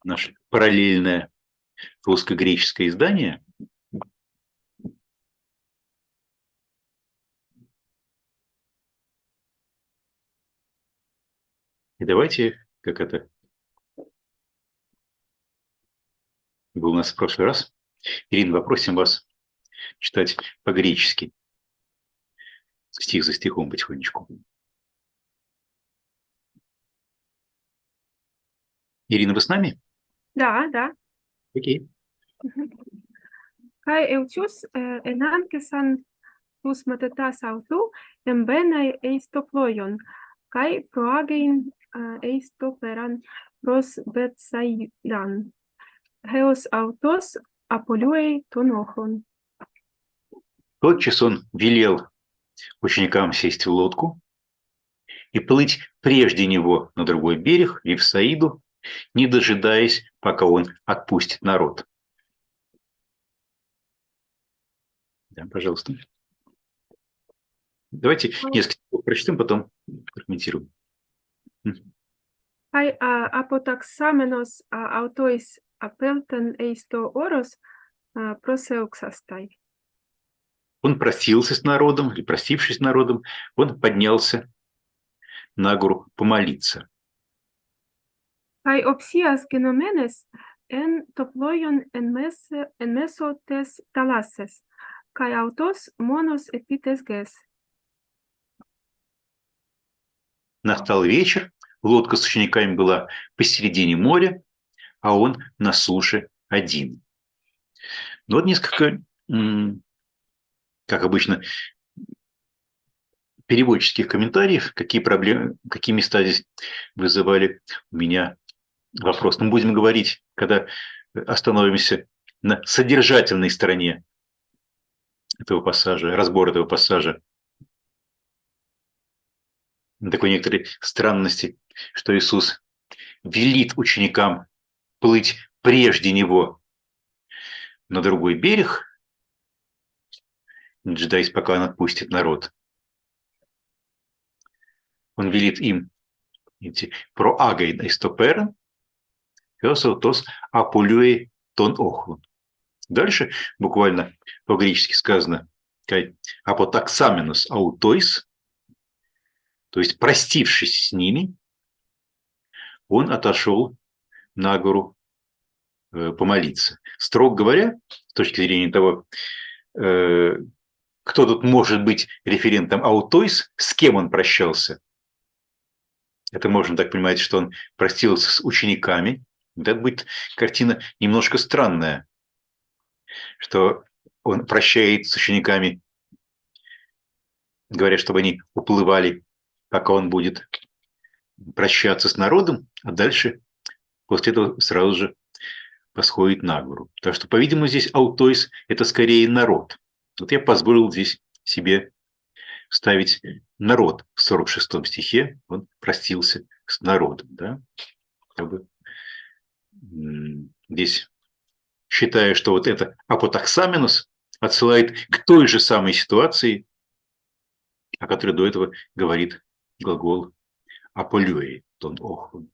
наше параллельное русско-греческое издание. И давайте, как это было у нас в прошлый раз, Ирина, попросим вас читать по-гречески, стих за стихом потихонечку. Ирина, вы с нами? Да, да. Окей. Kai eutius enankesan τους μετετάς αυτού εμπέναι εις το πλόιον, kai προάγειν εις το πέραν προς Βετσαϊδάν. Heos αυτός απολούει τον όχον. Тотчас он велел ученикам сесть в лодку и плыть прежде него на другой берег, Вифсаиду, не дожидаясь, пока он отпустит народ. Да, пожалуйста. Давайте несколько слов прочтем, потом прокомментируем. Kai αποταξάμενος αυτοίς απέλτεν εις το όρος προσέουξασтай. Он простился с народом, или простившись с народом, он поднялся на гору помолиться. Kai οψίας γενομένες εν το πλόιον εν μέσω τες θαλάσσες, kai αυτός μόνος επί τες γης. Настал вечер, лодка с учениками была посередине моря, а он на суше один. Но вот несколько, как обычно, переводческих комментариев, какие проблемы, какие места здесь вызывали у меня вопрос. Мы будем говорить, когда остановимся на содержательной стороне этого пассажа, разбор этого пассажа. Такой некоторой странности, что Иисус велит ученикам плыть прежде него на другой берег, не дожидаясь, пока он отпустит народ. Он велит им идти про агейн истопера, феосаутос апулюи тон охлун. Дальше буквально по-гречески сказано апотаксаменус аутойс, то есть простившись с ними, он отошел на гору помолиться. Строго говоря, с точки зрения того, кто тут может быть референтом аутойс, с кем он прощался. Это можно так понимать, что он простился с учениками. Это будет картина немножко странная, что он прощает с учениками, говоря, чтобы они уплывали, пока он будет прощаться с народом, а дальше после этого сразу же восходит на гору. Так что, по-видимому, здесь аутойс – это скорее народ. Вот я позволил здесь себе вставить народ в 46 стихе, он простился с народом. Да? Как бы, здесь считаю, что вот это апотаксаменус отсылает к той же самой ситуации, о которой до этого говорит глагол аполюэй, тон охун.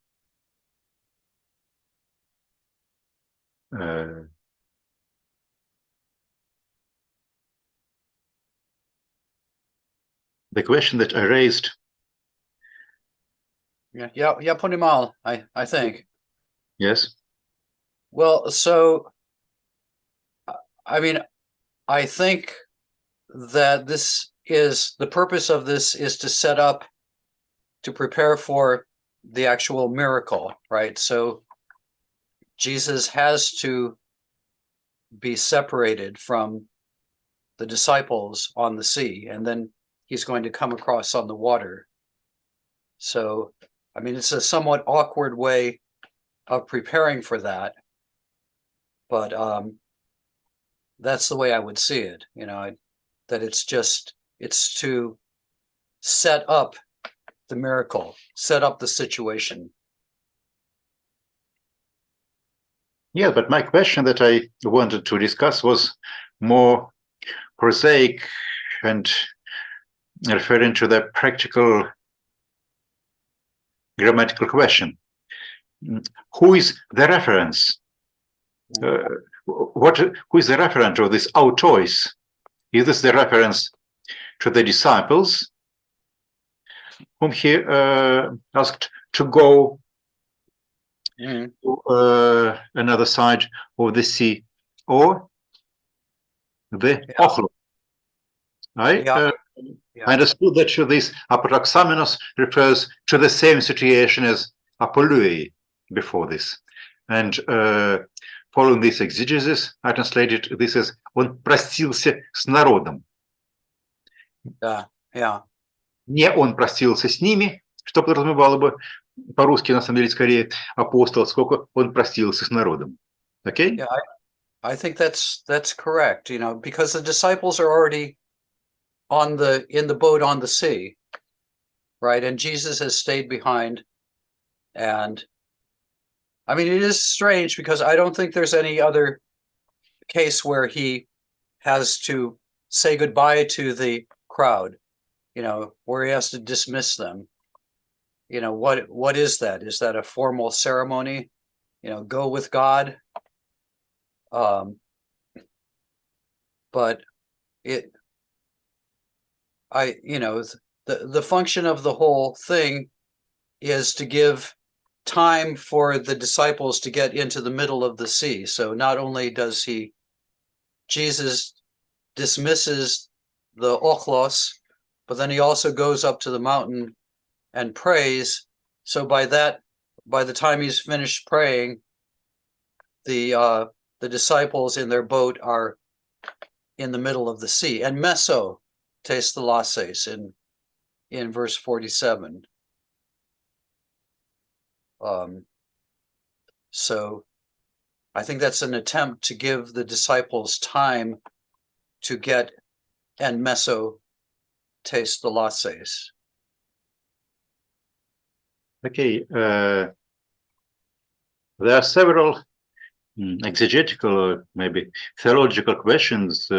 The question that I raised. Я понимал, I think. Yes. Well, so, I mean, I think that the purpose of this is to set up, to prepare for the actual miracle, right? So Jesus has to be separated from the disciples on the sea, and then he's going to come across on the water. So, I mean, it's a somewhat awkward way of preparing for that, but that's the way I would see it, you know, that it's to set up the miracle, set up the situation. Yeah, but my question that I wanted to discuss was more prosaic and referring to the practical grammatical question. who is the reference? Who is the reference of this autois? Is this the reference to the disciples whom he asked to go to another side of the sea, or the ochlos? I understood that this apotaxamenos refers to the same situation as apolluei before this. And following this exegesis, I translated this as «он простился с народом». Не он простился с ними, что подразумевало бы по-русски, на самом деле, скорее апостол, сколько он простился с народом. Okay? Yeah, I think that's correct, you know, because the disciples are already in the boat on the sea, right? And Jesus has stayed behind. And I mean, it is strange because I don't think there's any other case where he has to say goodbye to the crowd, you know, where he has to dismiss them. You know, what is that? Is that a formal ceremony? You know, go with God. But the function of the whole thing is to give time for the disciples to get into the middle of the sea. So not only does Jesus dismisses the ochlos, but then he also goes up to the mountain and prays. So by the time he's finished praying, the disciples in their boat are in the middle of the sea. And meso tes thalases in verse 47. So I think that's an attempt to give the disciples time to get and meso tes thalases. Okay, there are several exegetical or maybe theological questions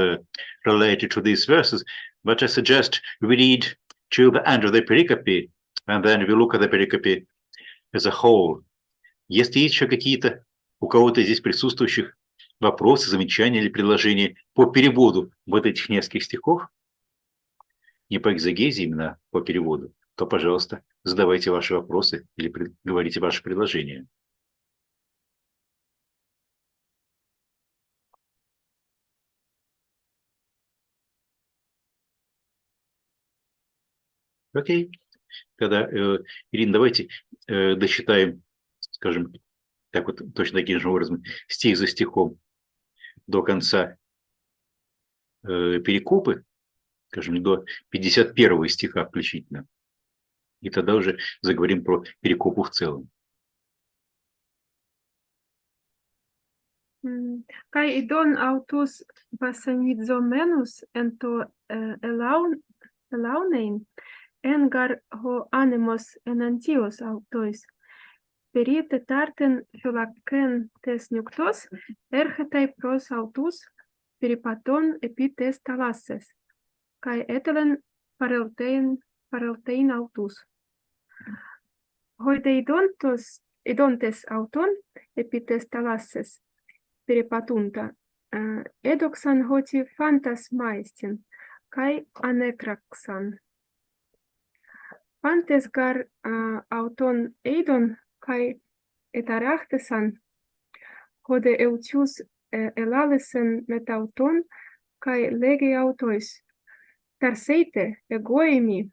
related to these verses, but I suggest we read to the end of the pericope, and then we look at the pericope as a whole. Есть еще какие-то у кого-то здесь присутствующих вопросы, замечания или предложения по переводу вот этих нескольких стихов, не по экзегезе, именно по переводу, то, пожалуйста, задавайте ваши вопросы или говорите ваши предложения. Окей. Тогда, Ирина, давайте досчитаем, скажем, так вот, точно таким же образом, стих за стихом до конца перикопы, скажем, до 51 стиха включительно. И тогда уже заговорим про перикопу в целом. Kai idon autus basanizomenus ento elaunein, engar ho animos enantios autois, perite tarten phylakhen tes nuktos, erchetai pros autus, peripaton epites talasses, kai etelen pareltein autus. Hoide idontes auton epites talasses, peripatunta, edoxan hoti fantas maestin, kai anekraxan. Fantes gar auton eidon, kai etarachtesan, hode eutius elalesen metauton, kai lege autois, tarseite egoemi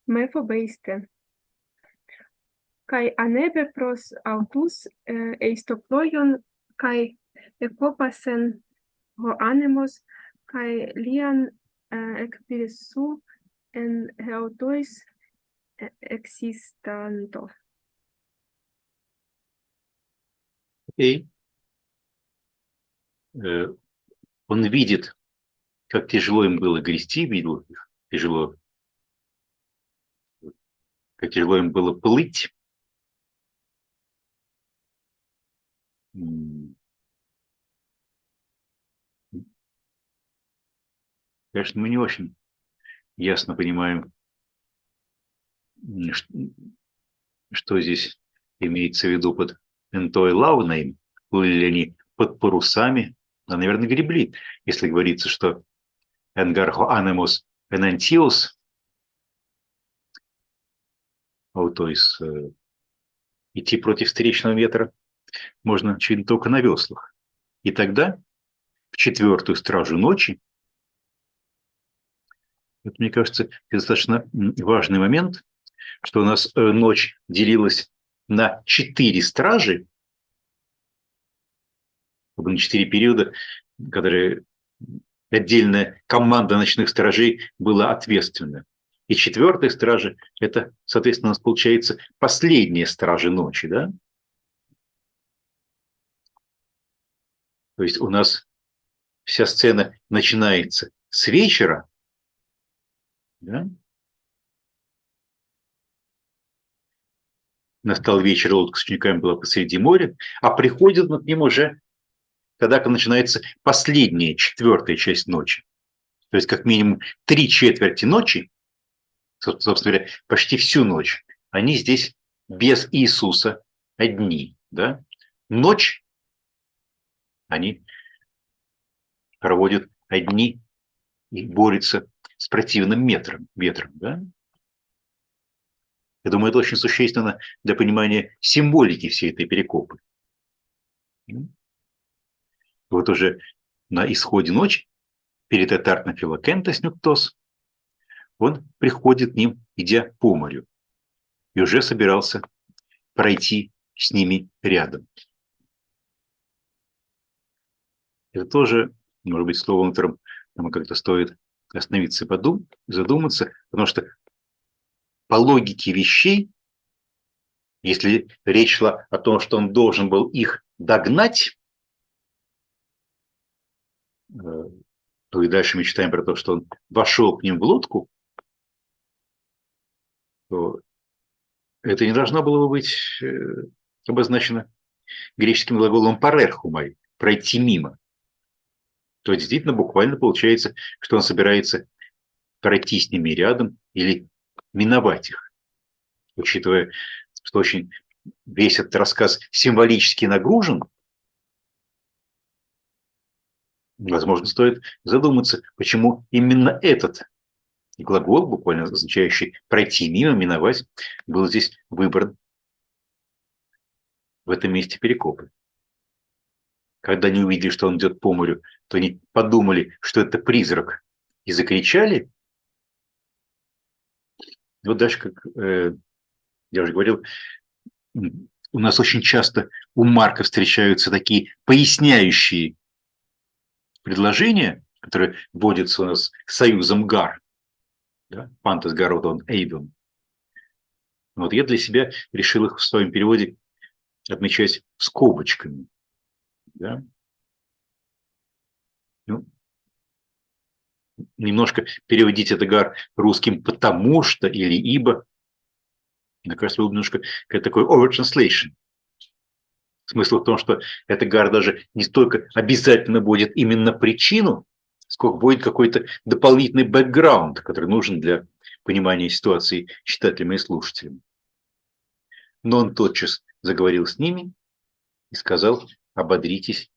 mephobeiste, kai anebe pros autus eistoploion, kai ecopasen ho animos, kai lian ekpirisu en heautois existanto. Окей. Он видит, как тяжело им было грести, видел их тяжело, как тяжело им было плыть. Конечно, мы не очень ясно понимаем, что здесь имеется в виду под энтой лаунаим, плыли ли они под парусами, но, наверное, гребли, если говорится, что энгархо анемос энантиос, то есть идти против встречного ветра можно, очевидно, только на веслах. И тогда, в 4-ю стражу ночи, это, мне кажется, достаточно важный момент, что у нас ночь делилась на 4 стражи, на 4 периода, которые отдельная команда ночных стражей была ответственна. И 4-я стража – это, соответственно, у нас получается последняя стража ночи, да? То есть у нас вся сцена начинается с вечера, да? Настал вечер, лодка с учениками была посреди моря, а приходит к ним уже, когда начинается последняя, 4-я часть ночи. То есть как минимум 3/4 ночи, собственно говоря, почти всю ночь, они здесь без Иисуса одни. Да? Ночь они проводят одни и борются с противным ветром. Да? Я думаю, это очень существенно для понимания символики всей этой перикопы. Вот уже на исходе ночи, перед этартно филокентос нюктос, он приходит к ним, идя по морю, и уже собирался пройти с ними рядом. Это тоже, может быть, словом, которым нам как-то стоит остановиться и задуматься, потому что по логике вещей, если речь шла о том, что он должен был их догнать, то и дальше мы читаем про то, что он вошел к ним в лодку, то это не должно было быть обозначено греческим глаголом парерхумай, пройти мимо. То есть действительно буквально получается, что он собирается пройти с ними рядом или миновать их. Учитывая, что очень весь этот рассказ символически нагружен, возможно, стоит задуматься, почему именно этот глагол, буквально означающий пройти мимо, миновать, был здесь выбран в этом месте перикопы. Когда они увидели, что он идет по морю, то они подумали, что это призрак, и закричали. Вот дальше, как я уже говорил, у нас очень часто у Марка встречаются такие поясняющие предложения, которые вводятся у нас союзом гар. Да? Пантас гаротон эйдон. Вот я для себя решил их в своем переводе отмечать скобочками. Да? Ну, немножко переводить это гар русским потому что или ибо. Мне кажется, было немножко как такой over-translation. Смысл в том, что эта гар даже не столько обязательно будет именно причину, сколько будет какой-то дополнительный бэкграунд, который нужен для понимания ситуации читателям и слушателям. Но он тотчас заговорил с ними и сказал: ободритесь,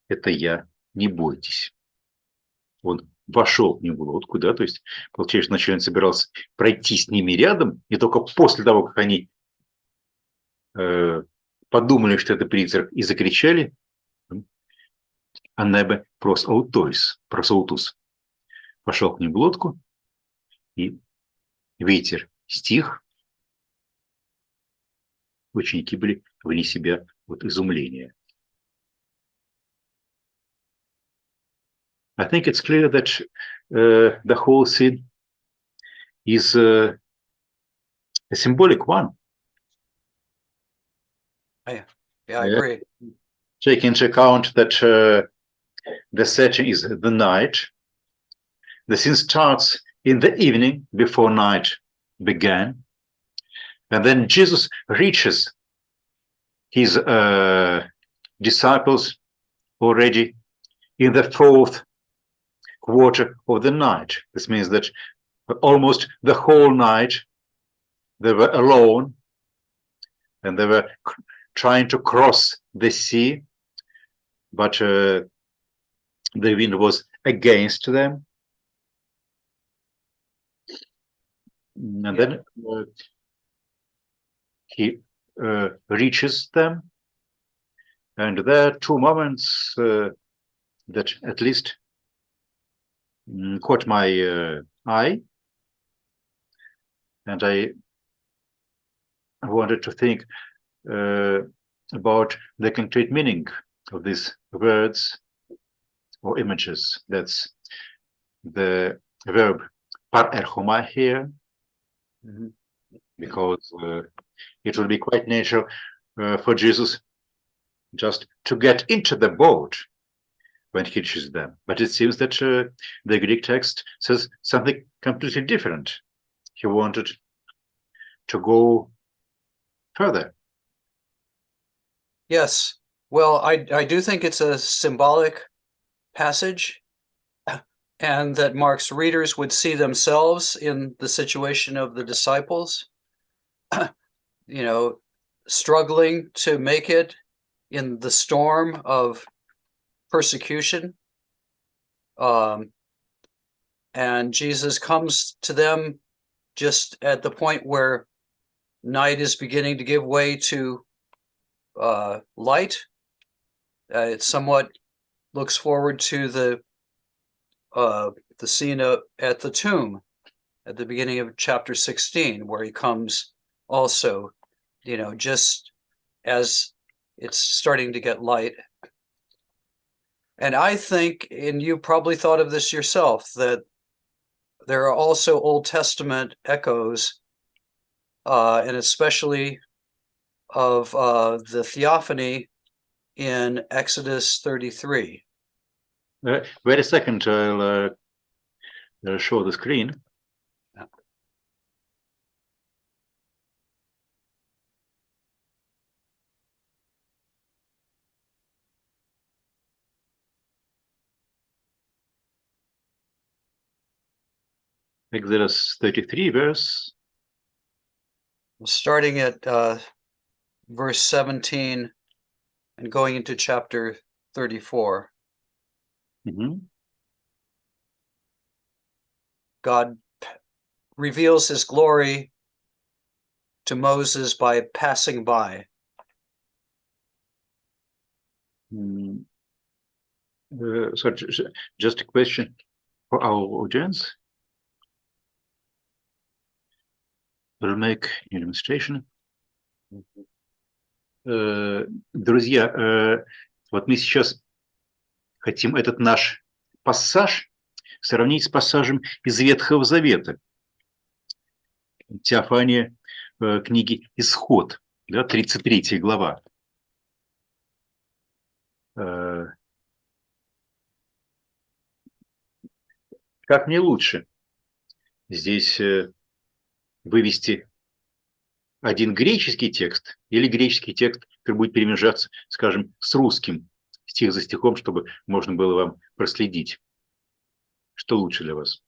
это я, не бойтесь. Он вошел к ним в лодку, да, то есть, получается, вначале он собирался пройти с ними рядом, и только после того, как они подумали, что это призрак, и закричали: «Анебе прос аутус». Пошел к ним в лодку, и ветер стих. Ученики были вне себя от изумления. I think it's clear that the whole scene is a symbolic one. Yeah, I agree. Take into account that the setting is the night. The scene starts in the evening before night began. And then Jesus reaches his disciples already in the 4th quarter of the night. This means that almost the whole night they were alone and they were trying to cross the sea, but the wind was against them. And then he reaches them, and there are two moments that at least caught my eye, and I wanted to think about the concrete meaning of these words or images. That's the verb par erchomai here, because it would be quite natural for Jesus just to get into the boat when he reaches them. But it seems that the Greek text says something completely different. He wanted to go further. Yes. Well, I do think it's a symbolic passage, and that Mark's readers would see themselves in the situation of the disciples, struggling to make it in the storm of persecution. And Jesus comes to them just at the point where night is beginning to give way to light. It somewhat looks forward to the scene at the tomb at the beginning of chapter 16, where he comes also, just as it's starting to get light. And I think, and you probably thought of this yourself, that there are also Old Testament echoes, and especially of the theophany in Exodus 33. Wait a second, I'll show the screen. Exodus 33 verse. Starting at verse 17 and going into chapter 34. God reveals his glory to Moses by passing by. So just a question for our audience. We'll make a demonstration. Друзья, вот мы сейчас хотим этот наш пассаж сравнить с пассажем из Ветхого Завета. Теофания книги «Исход», да, 33 глава. Как мне лучше здесь вывести один греческий текст или греческий текст, который будет перемежаться, скажем, с русским, стих за стихом, чтобы можно было вам проследить? Что лучше для вас?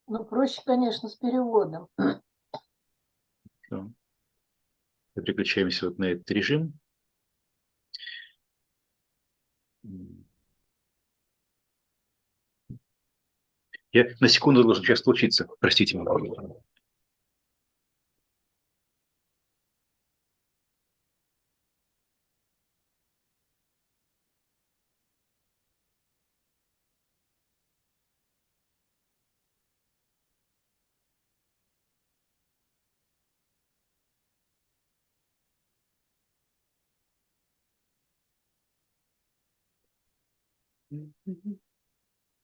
Ну, проще, конечно, с переводом. Переключаемся вот на этот режим. Я на секунду должен сейчас случиться. Простите меня.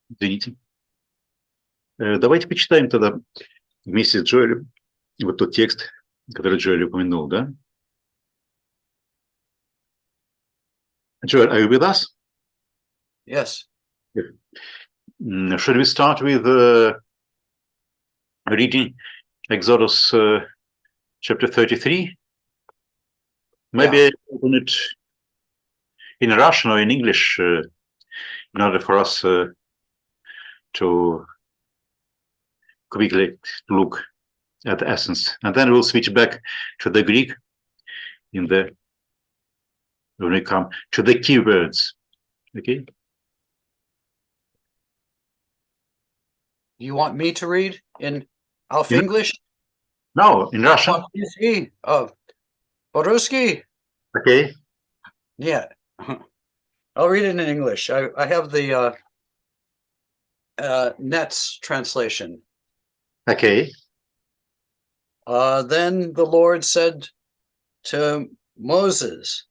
Извините. Давайте почитаем тогда вместе с Джоэлем вот тот текст, который Джоэль упомянул, да? Joel, are you with us? Yes. Should we start with reading Exodus chapter 33? Maybe open it in Russian or in English in order for us to quickly look at the essence. And then we'll switch back to the Greek when we come to the keywords. Okay? You want me to read in Alf Yeah. English? No, in Russian. По-русски? Okay. Yeah. I'll read it in English. I have the Net's translation. Okay. Then the Lord said to Moses,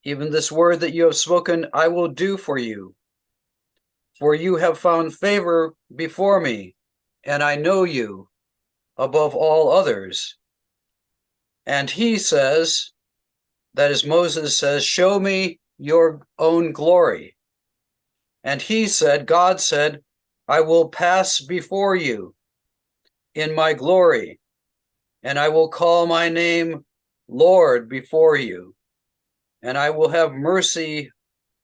even this word that you have spoken, I will do for you. For you have found favor before me, and I know you above all others. And he says, that is, Moses says, show me your own glory. And he said, God said, I will pass before you in my glory, and I will call my name Lord before you, and I will have mercy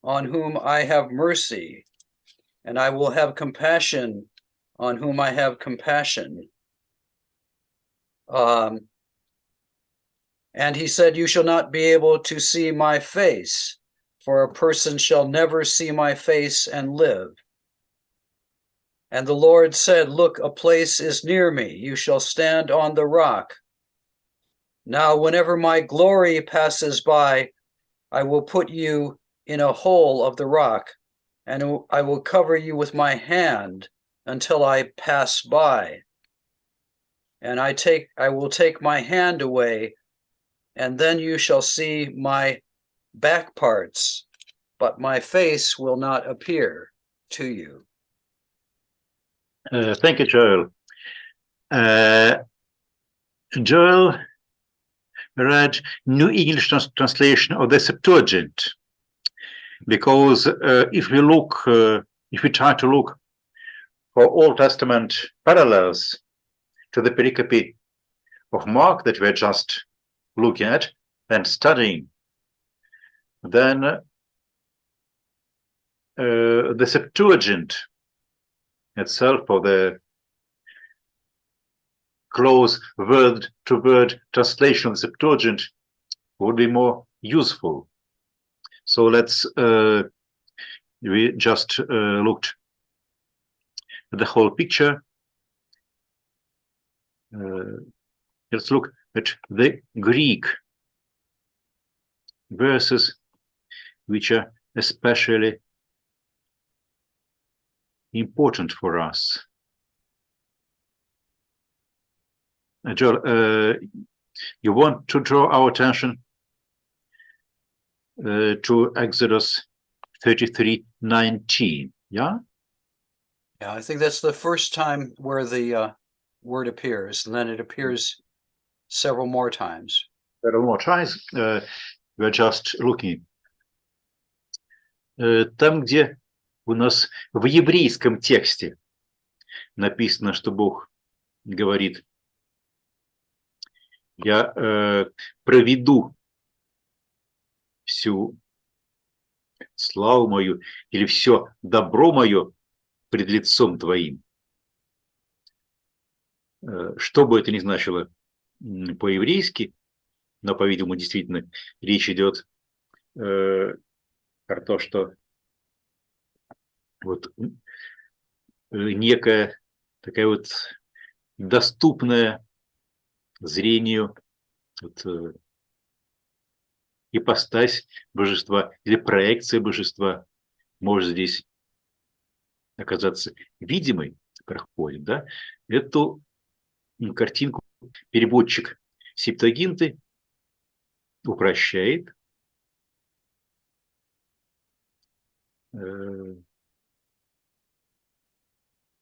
on whom I have mercy, and I will have compassion on whom I have compassion. And he said, you shall not be able to see my face, for a person shall never see my face and live. And the Lord said, look, a place is near me. You shall stand on the rock. Now, whenever my glory passes by, I will put you in a hole of the rock, and I will cover you with my hand until I pass by. And I will take my hand away, and then you shall see my back parts, but my face will not appear to you. Thank you, Joel. Joel read New English translation of the Septuagint, because if we try to look for Old Testament parallels to the pericope of Mark that we're just looking at and studying, then the Septuagint itself, or the close word-to-word translation of the Septuagint, would be more useful. So we just looked at the whole picture. Let's look at the Greek verses, which are especially important for us. Joel, you want to draw our attention to Exodus 33:19, yeah? Yeah, I think that's the first time where the word appears, and then it appears several more times. Several more times. We're just looking. Там, где у нас в еврейском тексте написано, что Бог говорит: я проведу всю славу мою или все добро мое пред лицом твоим. Что бы это ни значило по-еврейски, но, по-видимому, действительно речь идет про то, что вот некая такая вот доступная зрению вот, ипостась божества или проекция божества может здесь оказаться видимой, проходит, да? Эту картинку переводчик Септуагинты упрощает.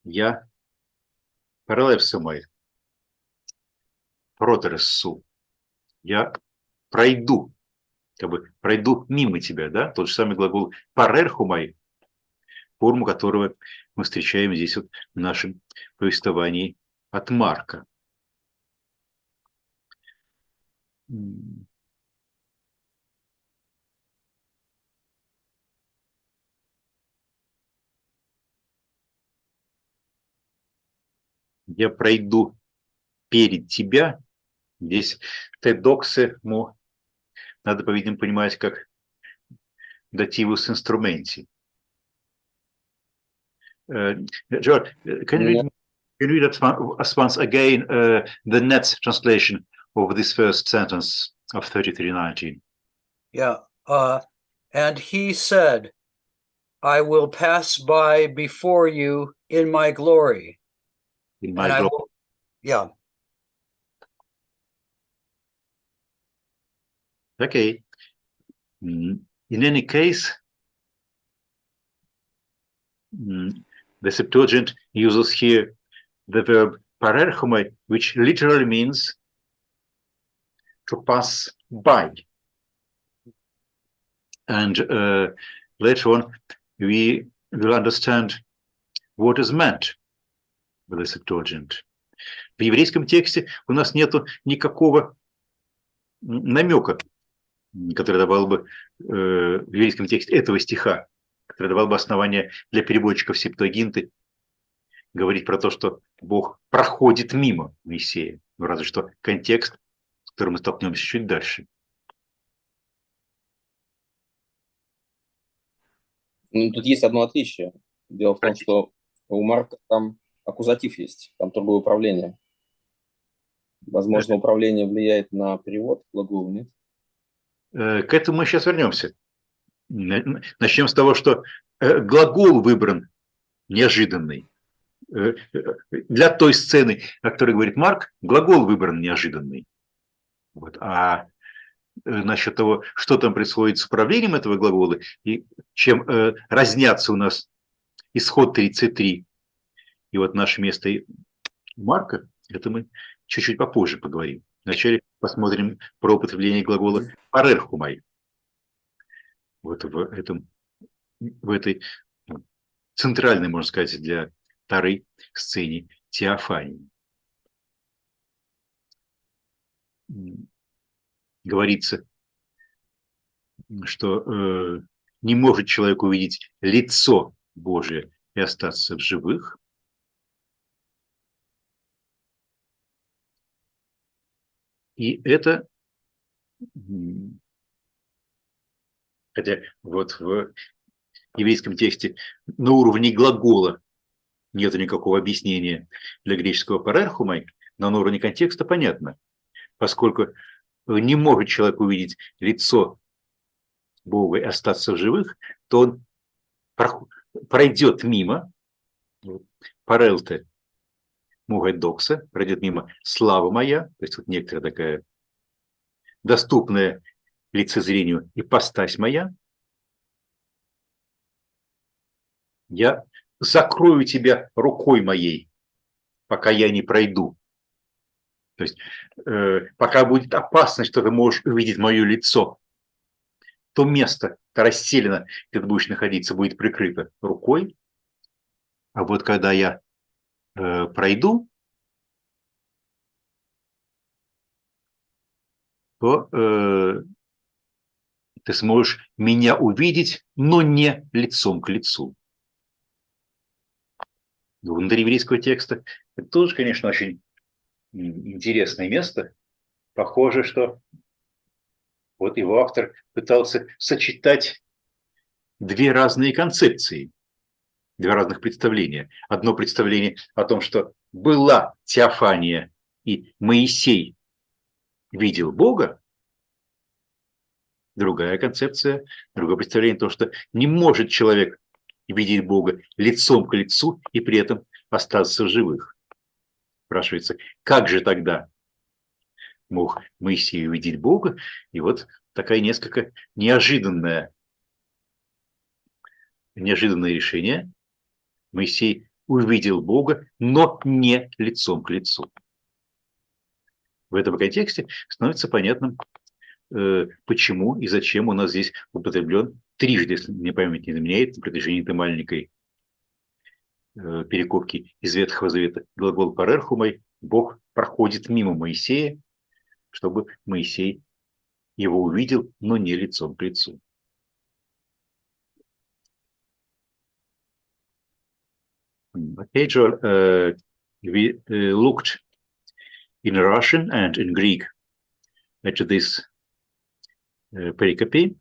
Я параллельсумой, протерессу. Я пройду, как бы пройду мимо тебя, да? Тот же самый глагол парерхумай, форму которого мы встречаем здесь вот в нашем повествовании от Марка. я пройду перед тебя. Здесь «те-доксе» надо, по-видимому, понимать как «дативус инструменти». George, can you read us once again the Net's translation of this first sentence of 33:19? Yeah. And he said, I will pass by before you in my glory. In And my I glory. will, yeah. Okay. In any case, the Septuagint uses here the verb parerchomai, which literally means to pass by. And later on, we will understand what is meant by the Septuagint. В еврейском тексте у нас нету никакого намека, который давал бы в еврейском тексте этого стиха, который давал бы основание для переводчиков Септуагинты говорить про то, что Бог проходит мимо Моисея. Ну, разве что контекст, с которым мы столкнемся чуть дальше. Ну, тут есть одно отличие. Дело в том, что у Марка там аккузатив есть, там другое управление. Возможно, управление влияет на перевод глагола, нет? К этому мы сейчас вернемся. Начнем с того, что глагол выбран неожиданный. Для той сцены, о которой говорит Марк, глагол выбран неожиданный. Вот. А насчет того, что там происходит с управлением этого глагола и чем разнятся у нас исход 33 и вот наше место Марка, это мы чуть-чуть попозже поговорим. Вначале посмотрим про употребление глагола «парерхумай». Вот в этой центральной, можно сказать, для Торы сцене теофании. Говорится, что не может человек увидеть лицо Божие и остаться в живых. И это, хотя вот в еврейском тексте на уровне глагола нет никакого объяснения для греческого парерхумай, но на уровне контекста понятно, поскольку не может человек увидеть лицо Бога и остаться в живых, то он пройдет мимо, парелте мугайдокса, пройдет мимо слава моя, то есть вот некоторая такая доступная лицезрению ипостась моя, я закрою тебя рукой моей, пока я не пройду. То есть пока будет опасность, что ты можешь увидеть мое лицо, то место, та расселена, где ты будешь находиться, будет прикрыто рукой. А вот когда я пройду, то ты сможешь меня увидеть, но не лицом к лицу. Внутри еврейского текста это тоже, конечно, очень интересное место. Похоже, что вот его автор пытался сочетать две разные концепции, два разных представления. Одно представление о том, что была теофания, и Моисей видел Бога. Другая концепция, другое представление о том, что не может человек видеть Бога лицом к лицу и при этом остаться в живых. Спрашивается, как же тогда мог Моисей увидеть Бога? И вот такая несколько неожиданное решение. Моисей увидел Бога, но не лицом к лицу. В этом контексте становится понятным, почему и зачем у нас здесь употреблен трижды, если мне память не изменяет, на протяжении этой маленькой перекопки из Ветхого Завета, глагол парерхумай, Бог проходит мимо Моисея, чтобы Моисей его увидел, но не лицом к лицу. Okay, Joel, we looked in Russian and in Greek at this pericope.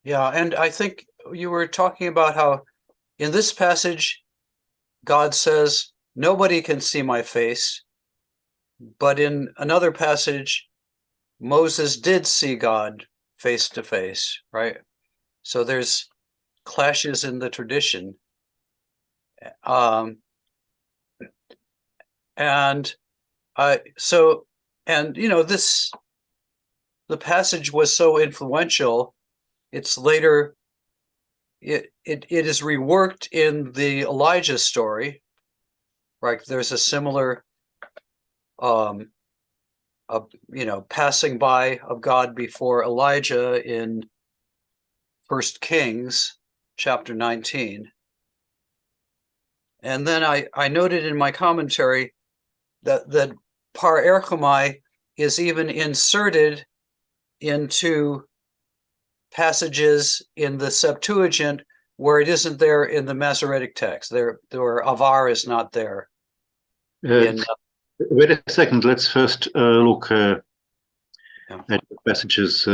Yeah, and I think you were talking about how in this passage, God says, nobody can see my face. But in another passage, Moses did see God face to face, right? So there's clashes in the tradition. And you know, the passage was so influential, it's later, it is reworked in the Elijah story, right? There's a similar, you know, passing by of God before Elijah in 1 Kings chapter 19. And then I noted in my commentary that par erchomai is even inserted into passages in the Septuagint where it isn't there in the Masoretic text. There avar is not there. Wait a second. Let's first look at the passages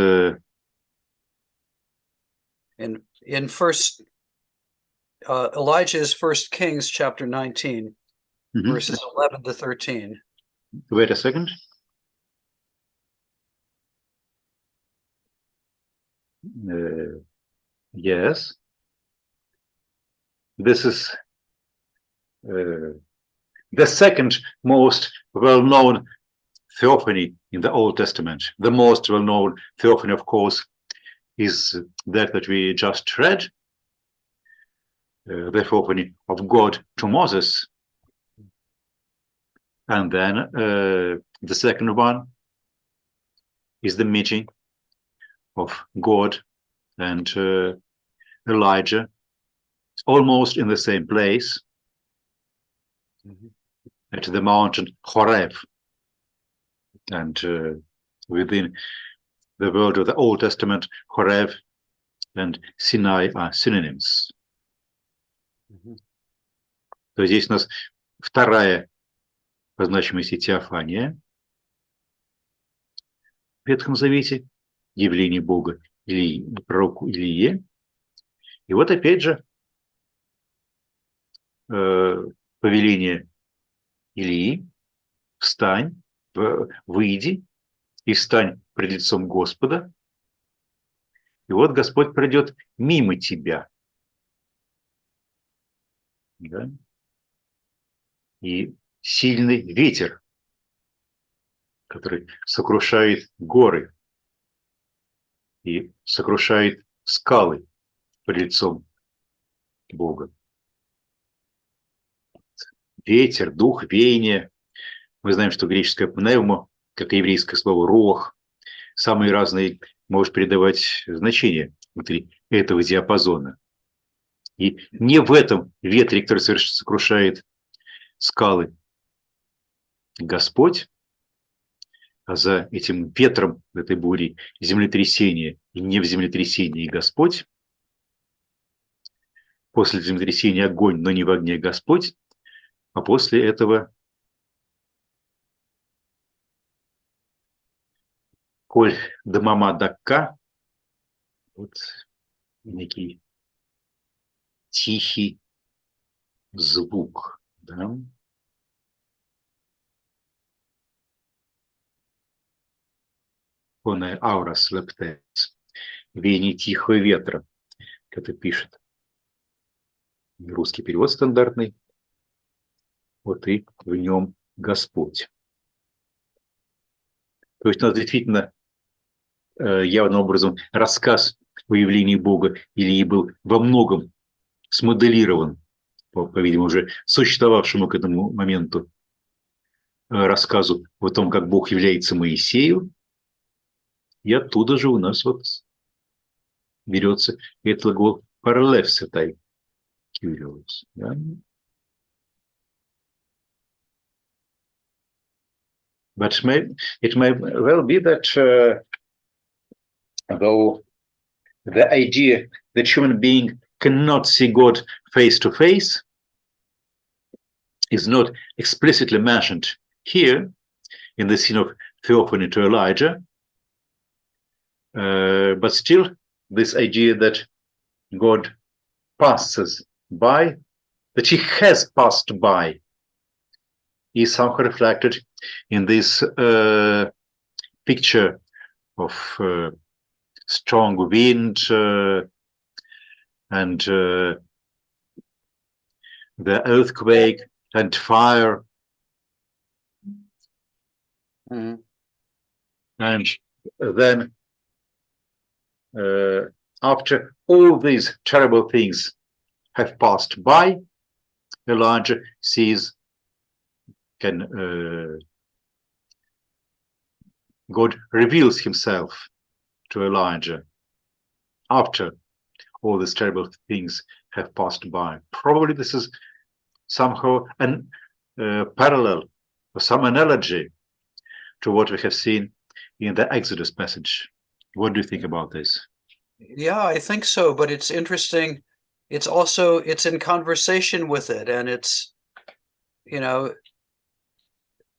in first Elijah's 1 Kings chapter 19, verses 11 to 13. Wait a second. Yes. This is the second most well-known theophany in the Old Testament. The most well-known theophany, of course, is that we just read, the theophany of God to Moses. And then the second one is the meeting of God and Elijah, almost in the same place, at the mountain Horeb. And within the world of the Old Testament, Horeb and Sinai are synonyms. То здесь у нас вторая по значимости теофания в Ветхом Завете, явление Бога пророку Илие. И вот опять же повеление Илии: встань, выйди и встань пред лицом Господа. И вот Господь пройдет мимо тебя. Да? И сильный ветер, который сокрушает горы и сокрушает скалы пред лицом Бога. Ветер, дух, веяние. Мы знаем, что греческое пневмо, как и еврейское слово руах, самые разные может передавать значения внутри этого диапазона. И не в этом ветре, который сокрушает скалы, Господь, а за этим ветром в этой буре землетрясение, и не в землетрясении Господь. После землетрясения огонь, но не в огне Господь, а после этого коль дамама дакка, вот некий тихий звук, да? Оная аура слептес, веяние тихого ветра, как это пишет русский перевод стандартный. Вот и в нем Господь. То есть у нас действительно явным образом рассказ о явлении Бога Илии был во многом смоделирован, по-видимому, уже существовавшему к этому моменту рассказу о том, как Бог является Моисею. И оттуда же у нас вот берется этот глагол «паралевсетай кюриос». Да? But it may well be that though the idea that human being cannot see God face to face is not explicitly mentioned here in the scene of theophany to Elijah, but still this idea that God passes by, that he has passed by, is somehow reflected in this picture of strong wind and the earthquake and fire. Mhm. And then after all these terrible things have passed by, Elijah sees, God reveals himself to Elijah after all these terrible things have passed by. Probably this is somehow an parallel or some analogy to what we have seen in the Exodus passage. What do you think about this? Yeah, I think so, but it's interesting. It's also, it's in conversation with it, and it's, you know,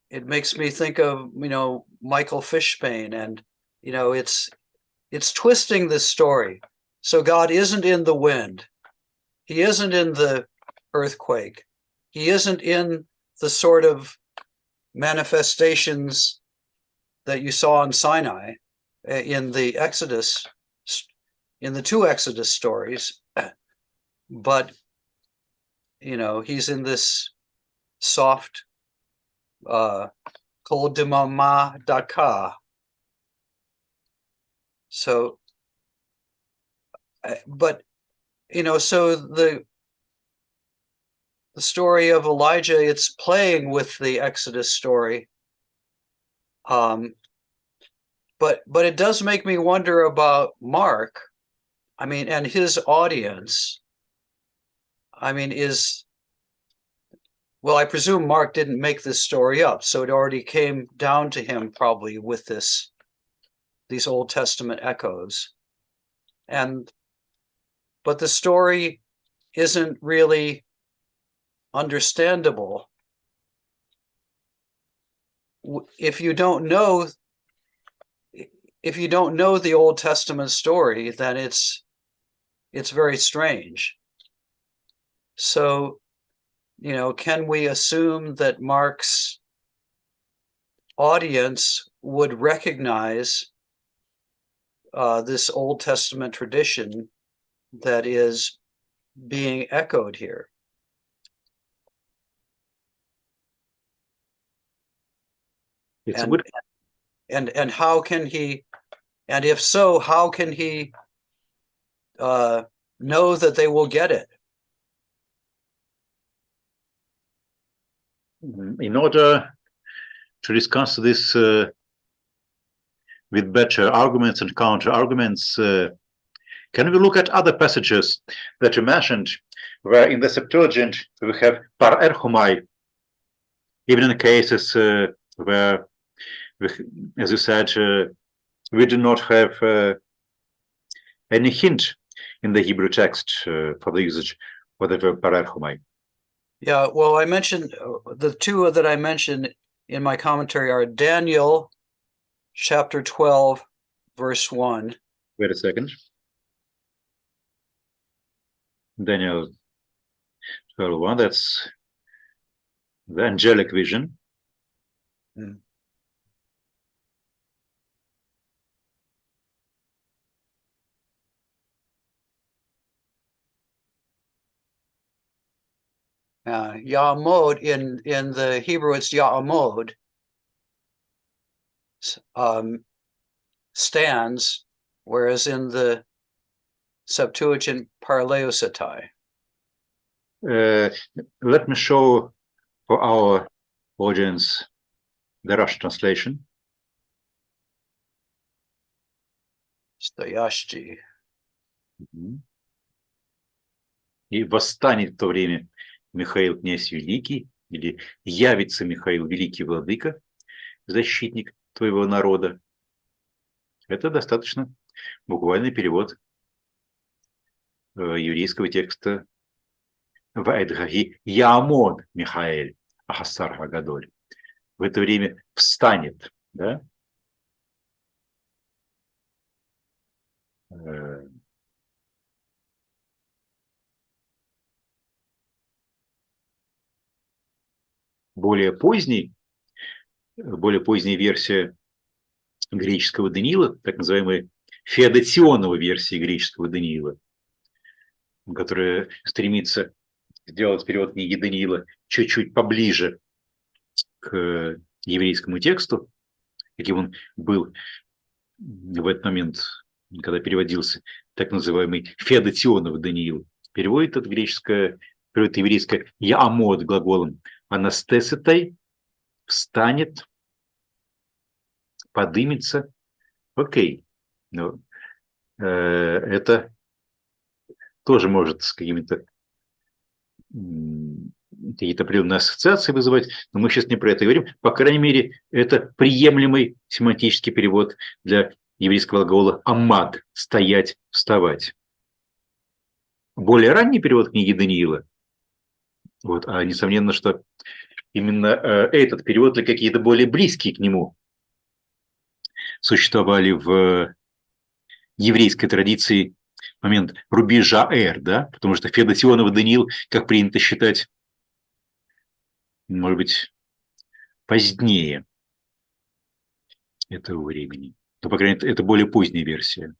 it makes me think of, you know, Michael Fishbane, and, you know, it's twisting this story. So God isn't in the wind. He isn't in the earthquake. He isn't in the sort of manifestations that you saw in Sinai in the Exodus, in the two Exodus stories, but, you know, he's in this soft kol dimama daka. So, but, you know, so the story of Elijah, it's playing with the Exodus story. But it does make me wonder about Mark, I mean, and his audience. I mean, well, I presume Mark didn't make this story up, so it already came down to him probably with these Old Testament echoes. But the story isn't really understandable if you don't know the Old Testament story. Then it's very strange. So, you know, can we assume that Mark's audience would recognize this Old Testament tradition that is being echoed here? It's and, good. and how can he, and if so, how can he know that they will get it? In order to discuss this with better arguments and counter arguments, can we look at other passages that you mentioned, where in the Septuagint we have par erchomai, even in cases where, as you said, we do not have any hint in the Hebrew text for the usage of the verb par erchomai. Yeah, well, I mentioned the two that I mentioned in my commentary are Daniel chapter 12, verse 1. Wait a second. Daniel 12:1, that's the angelic vision. Ya'amod, in the Hebrew, it's Ya'amod, stands, whereas in the Septuagint, parleosetai. Let me show for our audience the Russian translation. Стоящий. И восстанет в то время Михаил князь Великий, или явится Михаил Великий Владыка, защитник твоего народа. Это достаточно буквальный перевод еврейского текста Ваэдгаги Яамон Михаэль. Ахасар Хагадоль. В это время встанет, да? Более поздняя версия греческого Даниила, так называемая феодосионова версия греческого Даниила, которая стремится сделать перевод книги Даниила чуть-чуть поближе к еврейскому тексту, каким он был в этот момент, когда переводился так называемый феодосионов Даниил. Переводит это еврейское «яамод» глаголом «анастесетай», встанет, подымется. Окей. Но, это тоже может с какими-то какие-то определенные ассоциации вызывать, но мы сейчас не про это говорим. По крайней мере, это приемлемый семантический перевод для еврейского глагола «амад» – «стоять», «вставать». Более ранний перевод книги Даниила, несомненно, что именно этот перевод или какие-то более близкие к нему существовали в еврейской традиции в момент рубежа эр, да, потому что Феодосионов Даниил, как принято считать, может быть, позднее этого времени. Но, по крайней мере, это более поздняя версия.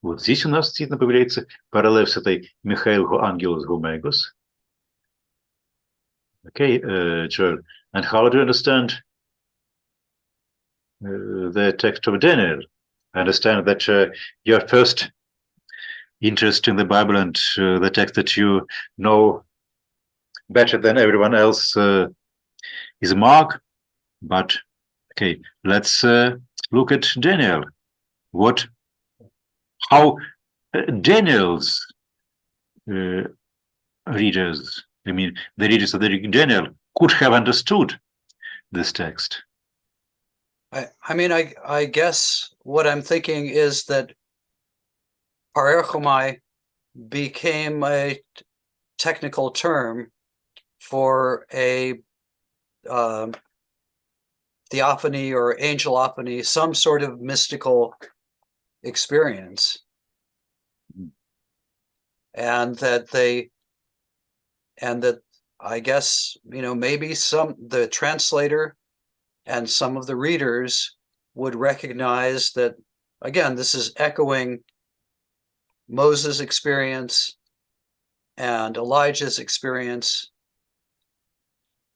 Вот здесь у нас действительно появляется параллель с этой Михаил Ангелос Гомегос. Okay, Joel, and how do you understand the text of Daniel? I understand that your first interest in the Bible and the text that you know better than everyone else is Mark, but okay, let's look at Daniel. How Daniel's readers, I mean, the readers of the Daniel could have understood this text. I guess what I'm thinking is that parechomai became a technical term for a theophany or angelophany, some sort of mystical experience, and that I guess, maybe the translator and some of the readers would recognize that, again, this is echoing Moses' experience and Elijah's experience,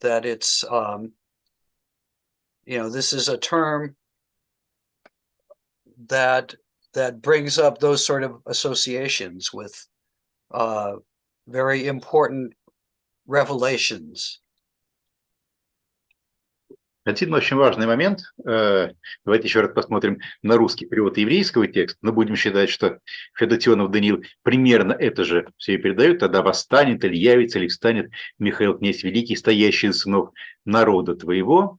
that it's, this is a term that brings up those sort of associations with very important revelations. Один очень важный момент. Давайте еще раз посмотрим на русский перевод еврейского текста. Но будем считать, что Феодосионов Даниил примерно это же все и передает. Тогда восстанет или явится, или встанет Михаил, князь великий, стоящий из сынов народа твоего.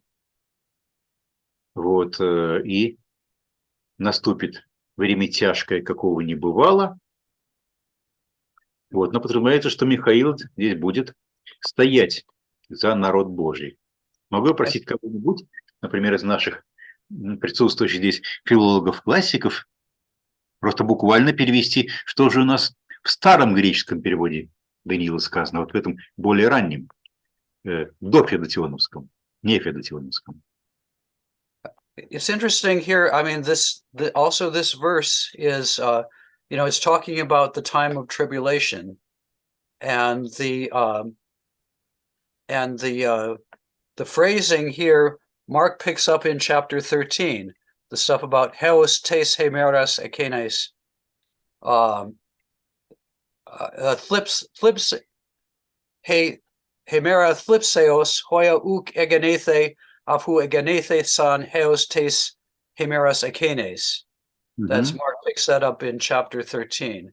И наступит время тяжкое, какого не бывало. Но подразумевается, что Михаил здесь будет стоять за народ Божий. Могу я просить кого-нибудь, например, из наших присутствующих здесь филологов-классиков, просто буквально перевести, что же у нас в старом греческом переводе Даниила сказано, в этом более раннем, до Феодосионовском, не Феодосионовском. It's interesting here. I mean, this verse is, it's talking about the time of tribulation, and the phrasing here, Mark picks up in chapter 13, the stuff about heos tes hemeras ekenes, flips hemera flipseos hoya uk egenethe afu egenethe san heos tes hemeras ekenes. That's Mark picks that up in chapter 13.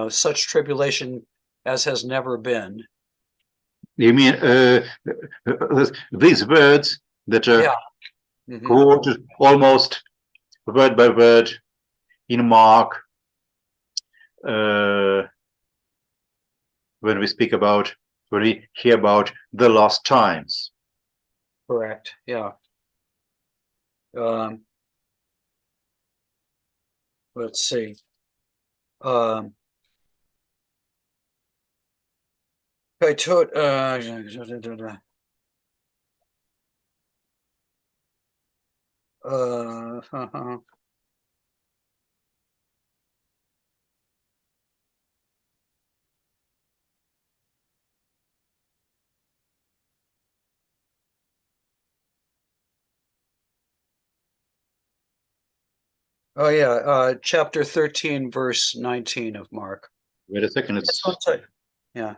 Such tribulation as has never been. You mean these words that are quoted almost word by word in Mark when we speak about when we hear about the last times. Correct. Yeah. Let's see. I told oh yeah, chapter 13, verse 19 of Mark. Wait a second, it's Yeah.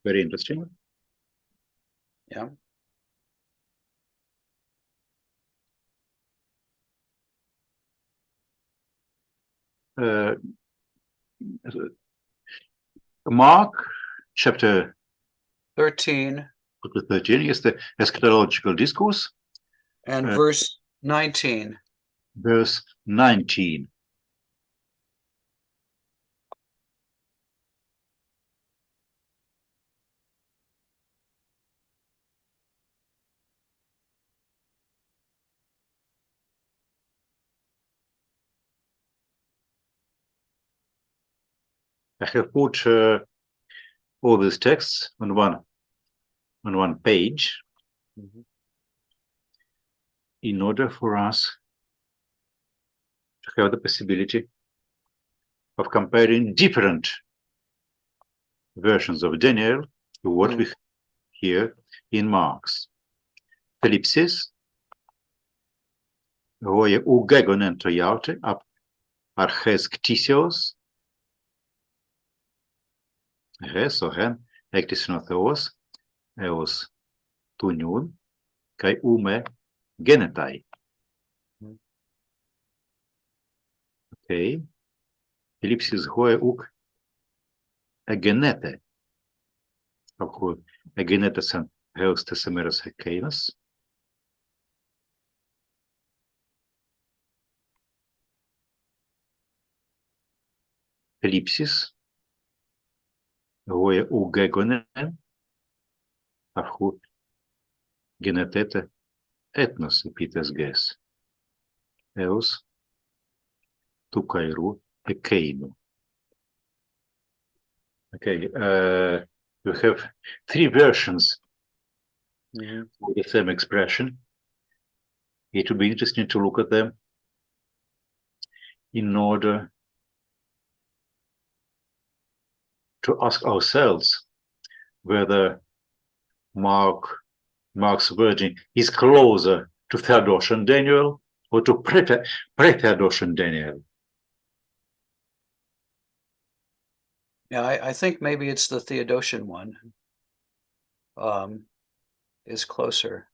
very interesting. Yeah. Mark chapter 13 is the eschatological discourse, and verse 19. verse 19. I have put all these texts on one page in order for us to have the possibility of comparing different versions of Daniel to what we hear in Mark's. Ellipsis, voje ugegonen tojaute ab arches ktisios, res ohen ectisnotheos, eos tuniun, kai ume genetai. Okay. Ellipsis hoje uk egenete. Abhu egenete san heos tesemeros hekeinos. Ellipsis voje ugegonen abhu genetete ethnos epites ges. Eos tukairu hekeino. Okay, you have three versions of the same expression. It would be interesting to look at them in order to ask ourselves whether Mark's wording is closer to Theodosian Daniel or to pre-Theodosian Daniel. Yeah, I think maybe it's the Theodosian one. Is closer.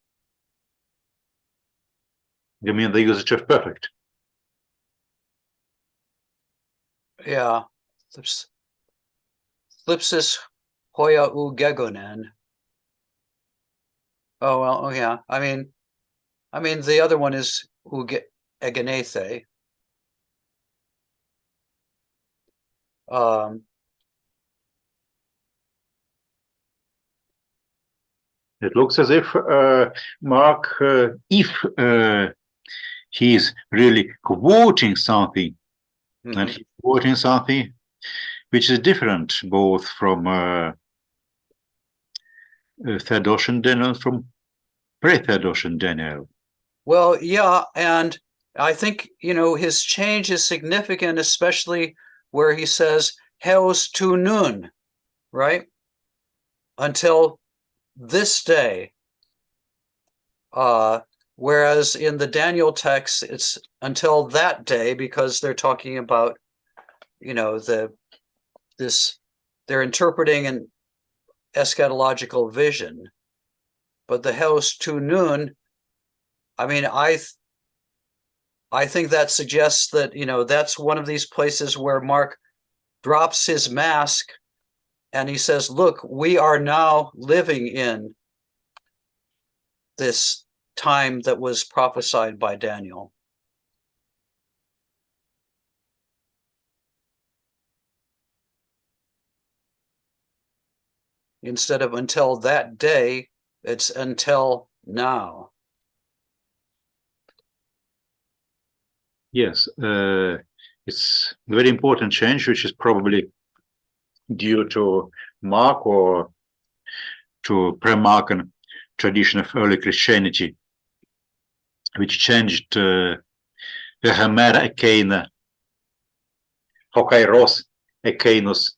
You mean the usage of perfect? Yeah. Thlipsis hoya u gegonen. Oh well, oh yeah. I mean the other one is u egenethe. It looks as if Mark, if he is really quoting something, and he's quoting something which is different both from Theodosian Daniel and from pre-Theodosian Daniel. Well, yeah, and I think, his change is significant, especially where he says, Heos tu nun, right? Until this day. Whereas in the Daniel text, it's until that day, because they're talking about, they're interpreting an eschatological vision. But the Heos tu nun, I mean, I think that suggests that, that's one of these places where Mark drops his mask and he says, look, we are now living in this time that was prophesied by Daniel. instead of until that day, it's until now. Yes, it's a very important change, which is probably due to Mark or to pre-Markan tradition of early Christianity, which changed the Hemera Ekeina, Hokairos Ekeinus,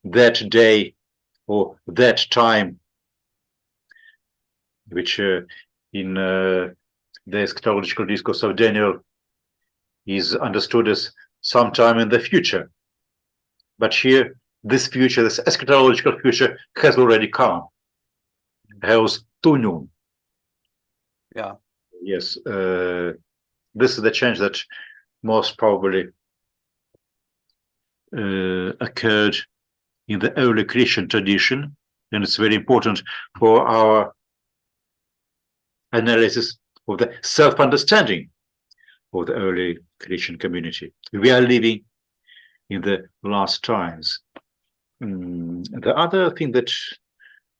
that day or that time, which in the eschatological discourse of Daniel is understood as sometime in the future. But here, this future, this eschatological future, has already come. Heos tunum. Yeah. Yes, this is the change that most probably occurred in the early Christian tradition, and it's very important for our analysis of the self-understanding of the early Christian community. We are living in the last times. The other thing that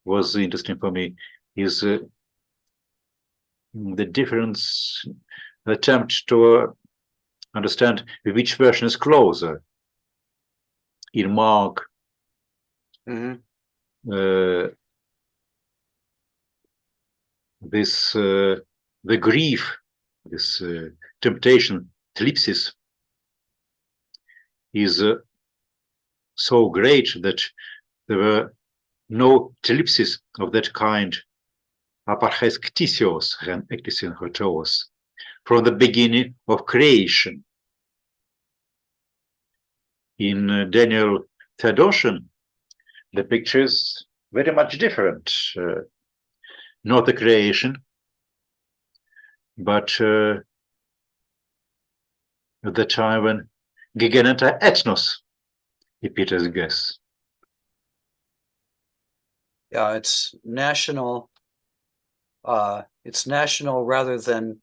was interesting for me is the difference, the attempt to understand which version is closer. In Mark, this the grief, this temptation, thlipsis, is so great that there were no thlipsis of that kind aparches ktisios and ektisin hotos from the beginning of creation. In Daniel Theodotion, the picture is very much different. Not the creation, but at the time when Gegeneta ethnos, Peter's guess. Yeah, it's national. It's national rather than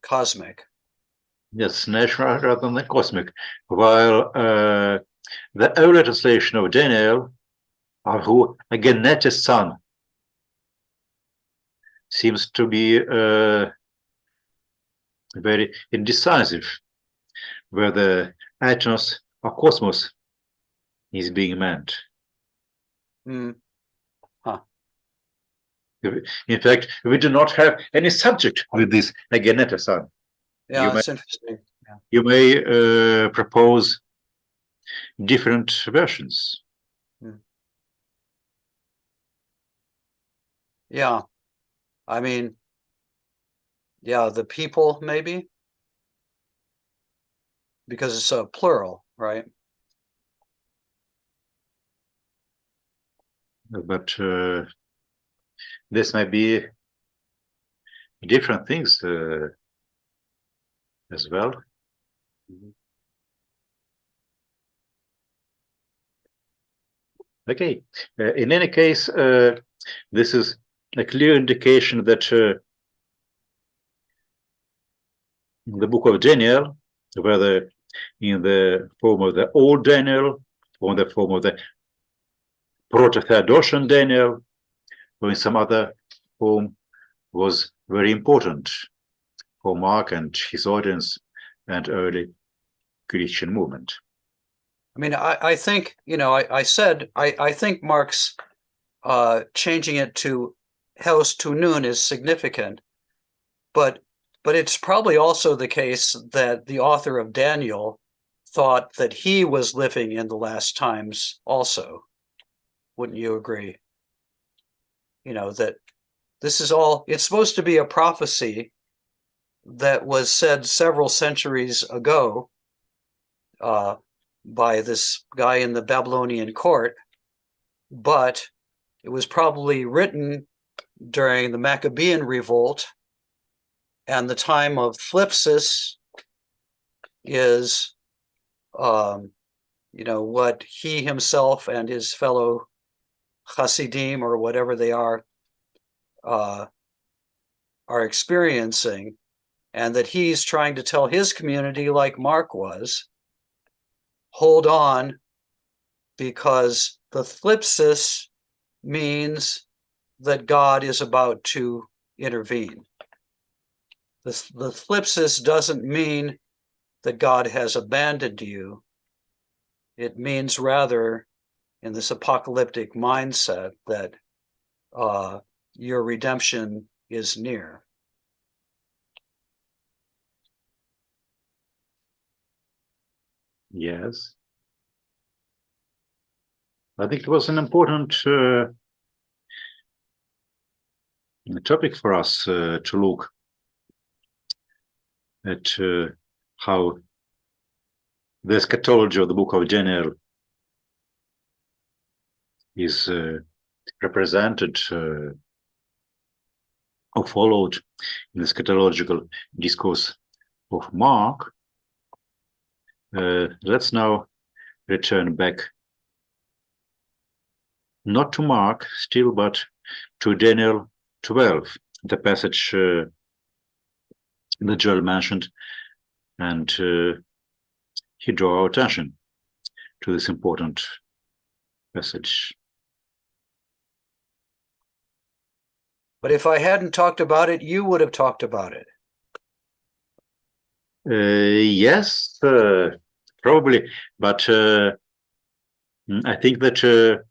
cosmic. Yes, national rather than cosmic. While the early translation of Daniel, who Genetes son, seems to be very indecisive whether ethnos or cosmos is being meant. In fact, we do not have any subject with this Genetes son. Yeah, it's interesting. Yeah. You may propose different versions. Yeah, I mean, yeah, the people maybe, because it's a plural, right? But this might be different things as well. Okay, in any case, this is a clear indication that the book of Daniel, whether in the form of the old Daniel or in the form of the proto-Theodosian Daniel or in some other form, was very important for Mark and his audience and early Christian movement. I mean, I think, you know, I said, I think Mark's changing it to Heos to noon is significant, but it's probably also the case that the author of Daniel thought that he was living in the last times also. Wouldn't you agree? You know, that this is all, it's supposed to be a prophecy that was said several centuries ago by this guy in the Babylonian court, but it was probably written during the Maccabean revolt, and the time of thlipsis is, you know, what he himself and his fellow Hasidim or whatever they are experiencing, and that he's trying to tell his community, like Mark was, hold on, because the thlipsis means that God is about to intervene. The thlipsis doesn't mean that God has abandoned you. It means rather, in this apocalyptic mindset, that your redemption is near. Yes. I think it was an important topic for us to look at how the eschatology of the book of Daniel is represented or followed in the eschatological discourse of Mark. Let's now return back not to Mark still, but to Daniel 12, the passage that Joel mentioned, and he drew our attention to this important passage. But if I hadn't talked about it, you would have talked about it. Yes, probably, but I think that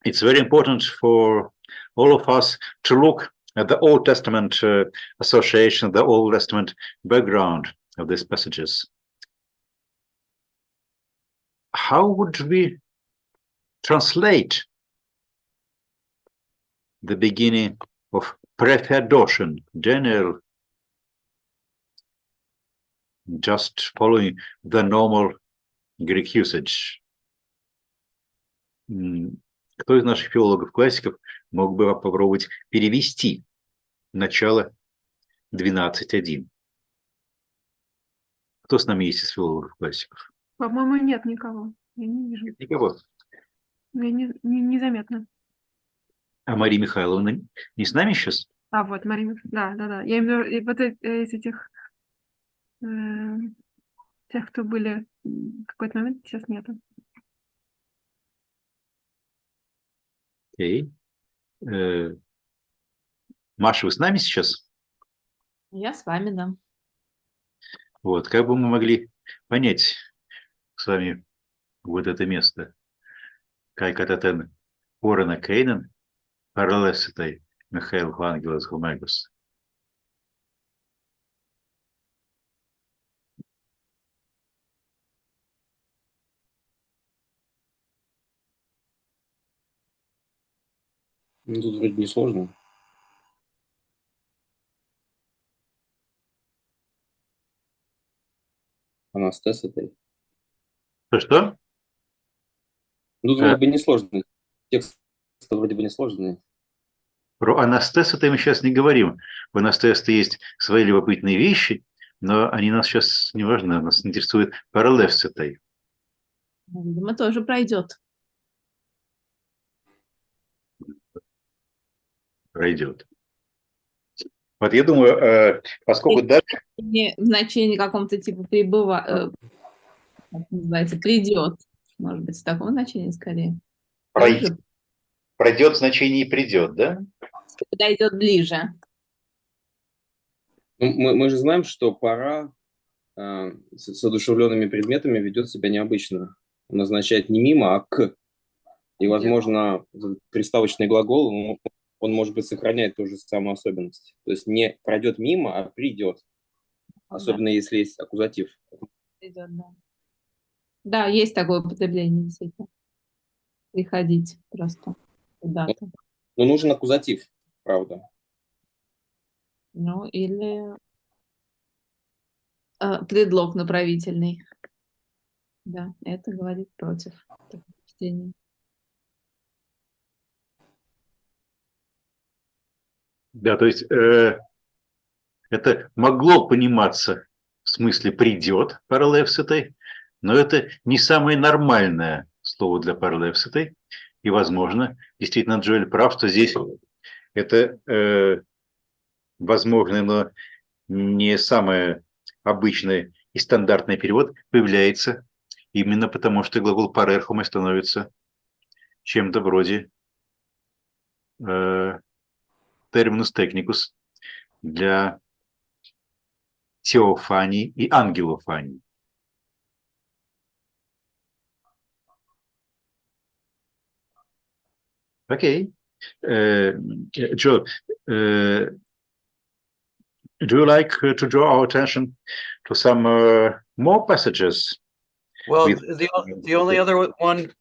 it's very important for all of us to look at the Old Testament association, the Old Testament background of these passages. How would we translate the beginning of pre-Theodotion, Daniel, just following the normal Greek usage? Кто из наших филологов-классиков мог бы попробовать перевести начало 12.1? Кто с нами есть из филологов-классиков? По-моему, нет никого. Я не вижу. Никого. Незаметно. А Мария Михайловна не с нами сейчас? А, вот, Марина. Да. Я имею в виду вот из этих тех, кто были в какой-то момент, сейчас нету. Окей. Маша, вы с нами сейчас? Я с вами, да. Вот, как бы мы могли понять с вами вот это место? Как это Орена Кейнен, параллеситой Михаил Ангелос Гумегус. Ну, тут вроде не сложно. Анастас это. Что? Тут вроде бы не сложно. Текст вроде бы не сложный. Про анастез-то мы сейчас не говорим. У анастез-то есть свои любопытные вещи, но они нас сейчас не важны. Нас интересует параллеситой. Видимо, тоже пройдет. Пройдет. Вот я думаю, поскольку дальше... В значении каком-то типа называется, придет. Может быть, в таком значении скорее. Пройдет значение и придет, да? Подойдет ближе. Мы же знаем, что пора с одушевленными предметами ведет себя необычно. Он означает не мимо, а к. И, возможно, приставочный глагол, он, может быть, сохраняет ту же самую особенность. То есть не пройдет мимо, а придет. Особенно если есть аккузатив. Придет, да. Да, есть такое употребление, действительно. Приходить просто куда-то. Но нужен аккузатив, правда. Ну, или предлог направительный. Да, это говорит против такого чтения. Да, то есть это могло пониматься в смысле придет параллеситой, но это не самое нормальное слово для параллеситой. И, возможно, действительно, Джоэль прав, что здесь это возможно, но не самый обычный и стандартный перевод появляется именно потому, что глагол парерхума становится чем-то вроде терминус техникус для теофании и ангелофании. Окей. Джо, do you like to draw our attention to some more passages? Well, with- the only other one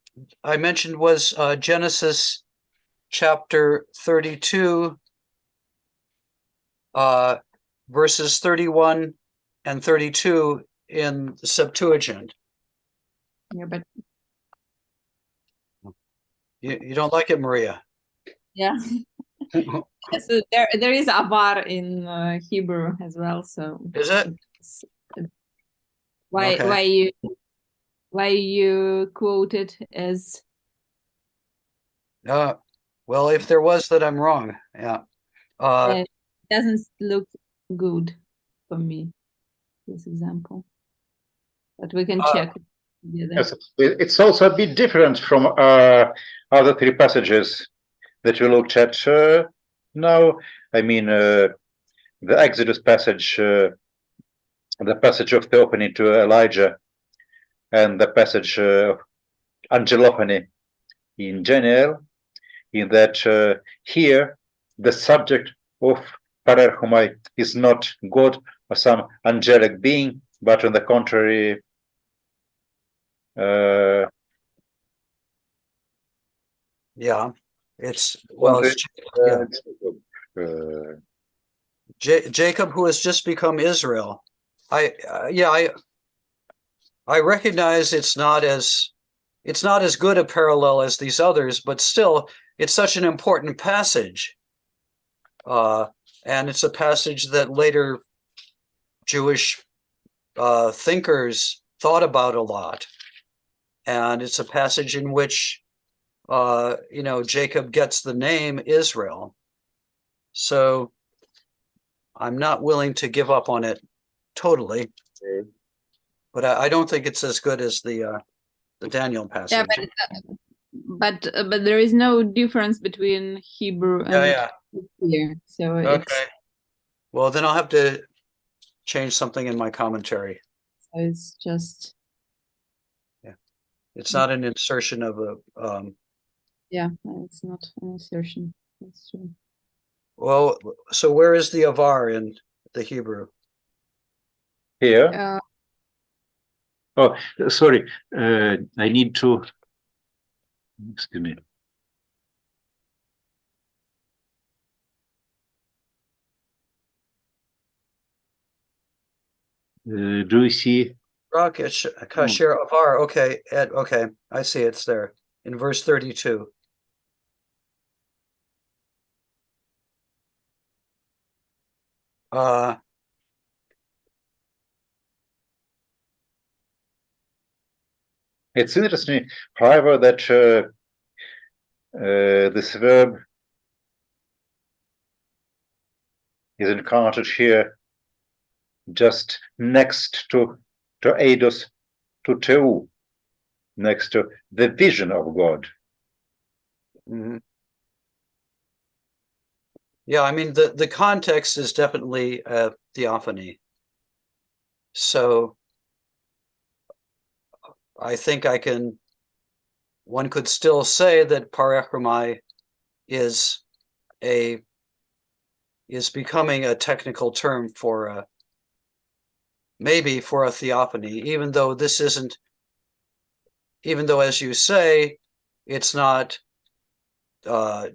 I mentioned was Genesis chapter 32, verses 31 and 32 in the Septuagint. Yeah, but You don't like it, Maria? yeah. Yes, there is avar in Hebrew as well. So Is it? why Okay. why you quote it as Well, if there was that, I'm wrong. Yeah. it doesn't look good for me, this example, but we can check it together. Yes, it's also a bit different from other three passages that we looked at now. I mean, the Exodus passage, the passage of theophany to Elijah, and the passage of angelophany in general, in that here the subject of parerchomai is not God or some angelic being, but on the contrary, Yeah. It's Jacob, who has just become Israel. I recognize it's not as good a parallel as these others, but still, it's such an important passage. And it's a passage that later Jewish thinkers thought about a lot. And it's a passage in which, Jacob gets the name Israel. So I'm not willing to give up on it totally. But I don't think it's as good as the Daniel passage. Yeah, but there is no difference between Hebrew and here. So okay. Well, then I'll have to change something in my commentary. So it's just. Yeah, it's not an insertion of a. Yeah, it's not an insertion. That's true. Well, so where is the avar in the Hebrew? Here. Oh, sorry. I need to. Excuse me. Do you see? Kasher avar. Okay, okay, I see it's there in verse 32. It's interesting, however, that this verb is encountered here just next to eidos, to teu, next to the vision of God. Mm-hmm. Yeah, I mean, the context is definitely theophany. So I think one could still say that parechomai is becoming a technical term for maybe for a theophany, even though, as you say, it's not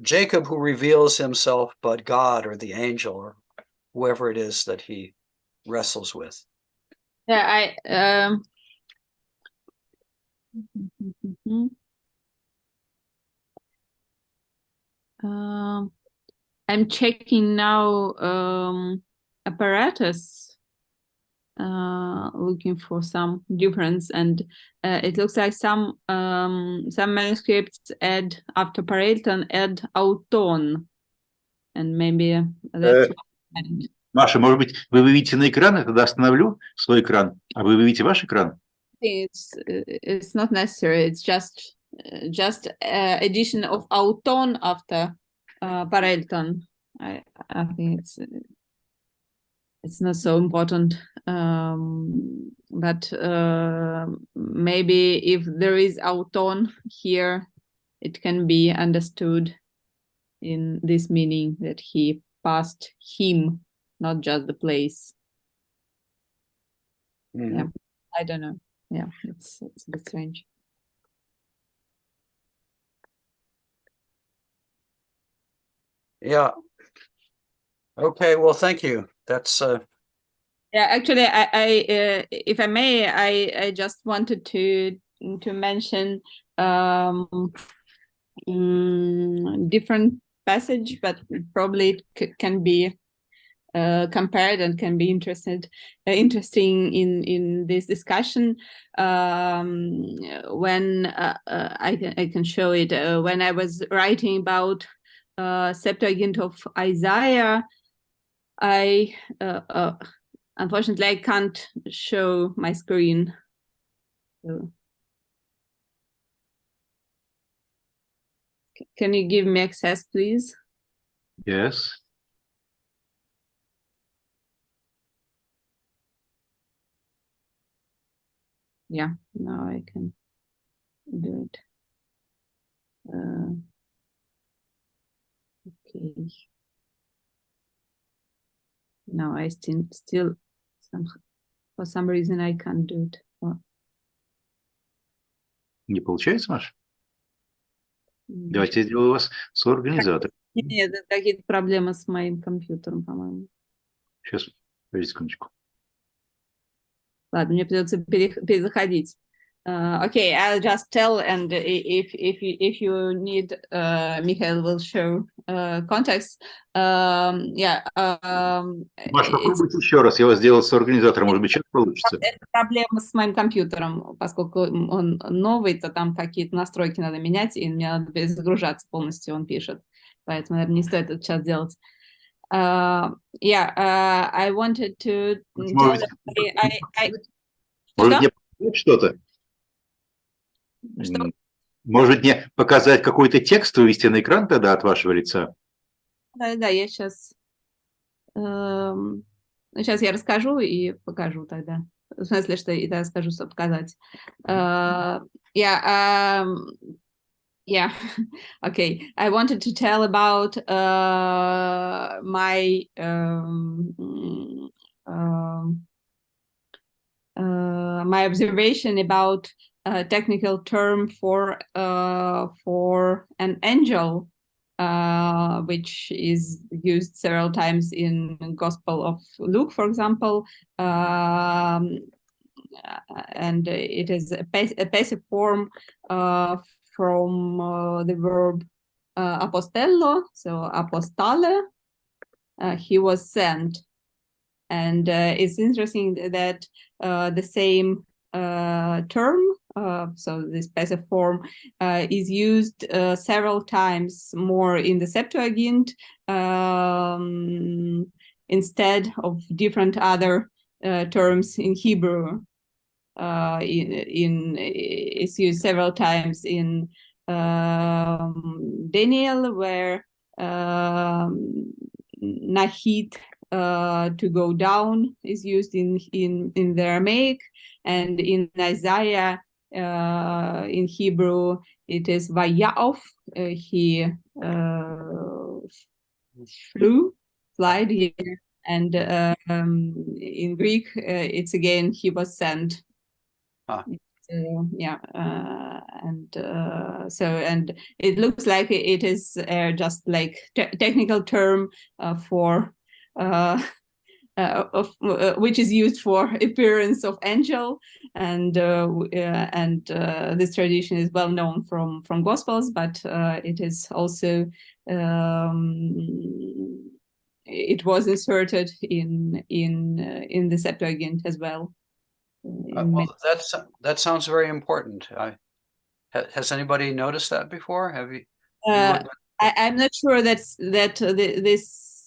Jacob who reveals himself, but God or the angel or whoever it is that he wrestles with. Yeah, I'm checking now apparatus, looking for some difference, and it looks like some manuscripts add after parieton add auton, and maybe that's Маша, может быть, вы выведите на экран, я тогда остановлю свой экран, а вы выведите ваш экран? It's not necessary. It's just addition of auton after parelton. I think it's not so important, but maybe if there is auton here, it can be understood in this meaning that he passed him, not just the place. Mhm. Yeah, I don't know. Yeah, it's a bit strange. Yeah. Okay, well, thank you. That's Yeah, actually, I if I may, I just wanted to mention different passage, but probably it can be compared and can be interesting in this discussion. When I can show it, when I was writing about Septuagint of Isaiah, I unfortunately I can't show my screen. So, can you give me access, please? Yes. Yeah, now I can do it. Okay. No, I still for some reason I can't do it. Не получается, Маша? Давайте я сделаю вас соорганизатор. Нет, это какие-то проблемы с моим компьютером, по-моему. Сейчас, подождите секундочку. Ладно, мне придется перезаходить. Okay, I'll just tell, and if you need, Michael will show context. Yeah. Маша, попробуйте еще раз. Я вас сделал соорганизатором. Может быть, сейчас получится. Это проблема с моим компьютером, поскольку он новый, то там какие-то настройки надо менять, и мне надо перезагружаться полностью, он пишет. Поэтому, наверное, не стоит это сейчас делать. I wanted to tell Может, мне показать что-то? Что? Может, мне показать какой-то текст, вывести на экран тогда от вашего лица? Да, я сейчас я расскажу и покажу тогда. В смысле, что и тогда скажу, что показать. Yeah. Okay. I wanted to tell about my my observation about a technical term for an angel, which is used several times in Gospel of Luke, for example, and it is a passive form from the verb apostello, so apostale, he was sent. And it's interesting that the same term, so this passive form, is used several times more in the Septuagint instead of different other terms in Hebrew. It's used several times in Daniel, where nahit, to go down, is used in the Aramaic, and in Isaiah, in Hebrew, it is vayaof, he flied here, and in Greek, it's again, he was sent. And it looks like it is just like technical term for which is used for appearance of angel, and this tradition is well known from Gospels, but it is also it was inserted in the Septuagint as well. Well, that sounds very important. Has anybody noticed that before? Have you? I'm not sure that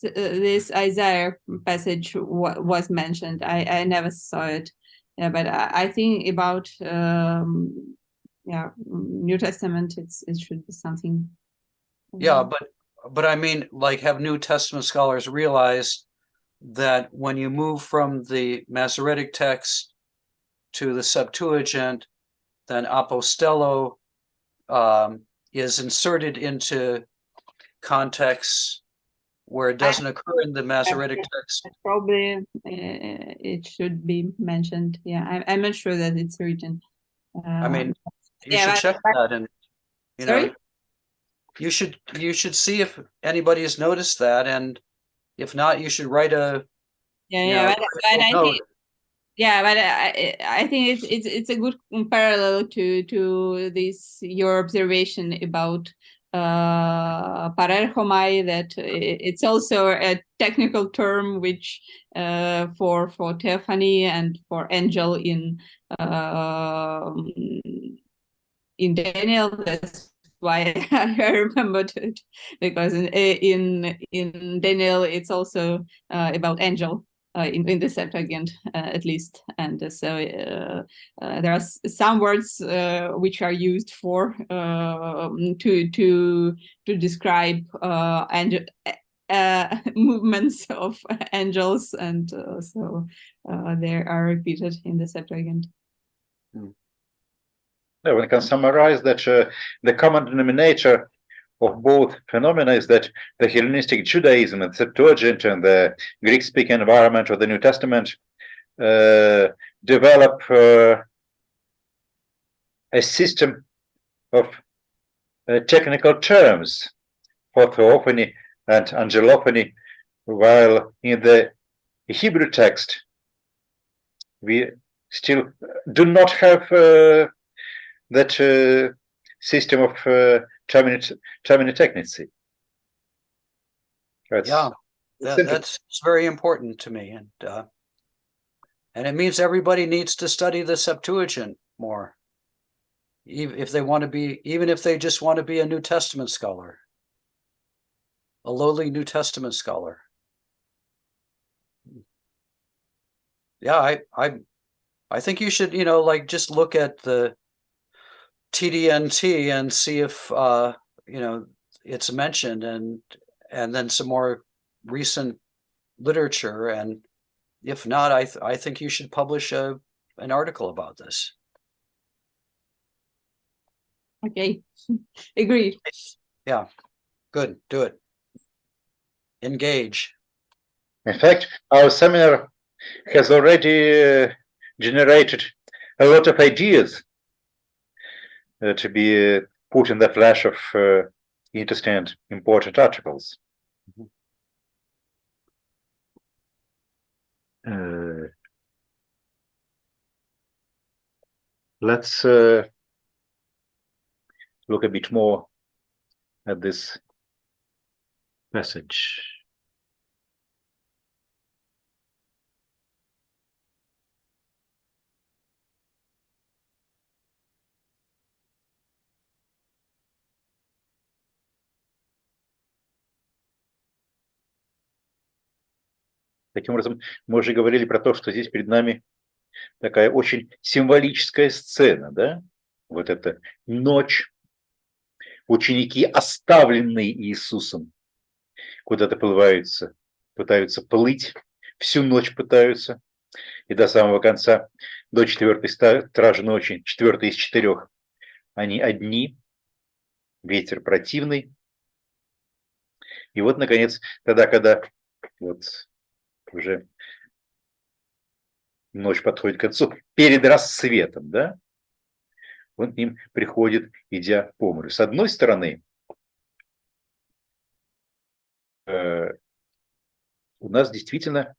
this Isaiah passage was mentioned. I never saw it. Yeah, but I think about New Testament, it should be something. Yeah, but but I mean, like, have New Testament scholars realized that when you move from the Masoretic text to the Septuagint, then apostello is inserted into contexts where it doesn't occur in the Masoretic text. Probably it should be mentioned. Yeah, I'm not sure that it's written. I mean, you yeah, should check that, and you know, sorry? you should see if anybody has noticed that, and if not, you should write a Yeah, but I note. think but I think it's a good parallel to this your observation about parerchomai, that it's also a technical term which for theophany and for angel in Daniel. That's why I remembered it, because in Daniel it's also about angel. In the Septuagint, at least, and so there are some words which are used for to describe movements of angels, and so they are repeated in the Septuagint. Yeah, one can summarize that the common denominator of both phenomena is that the Hellenistic Judaism and Septuagint and the Greek-speaking environment of the New Testament develop a system of technical terms for theophany and angelophany, while in the Hebrew text we still do not have that system of terminotechnicy. That's very important to me, and it means everybody needs to study the Septuagint more, even if they just want to be a New Testament scholar, a lowly New Testament scholar. Yeah, I think you should, like, just look at the TDNT and see if it's mentioned, and then some more recent literature, and if not, I think you should publish an article about this. Okay, agreed. Yeah, good, do it. Engage. In fact, our seminar has already generated a lot of ideas to be put in the flash of interesting and important articles. Let's look a bit more at this passage. Таким образом, мы уже говорили про то, что здесь перед нами такая очень символическая сцена, да? Вот эта ночь, ученики, оставленные Иисусом, куда-то пытаются плыть, всю ночь пытаются, и до самого конца, до 4-й стражи ночи, 4-й из 4, они одни, ветер противный. И вот, наконец, тогда, когда вот уже ночь подходит к концу, перед рассветом, да, он к ним приходит, идя по морю. С одной стороны, у нас действительно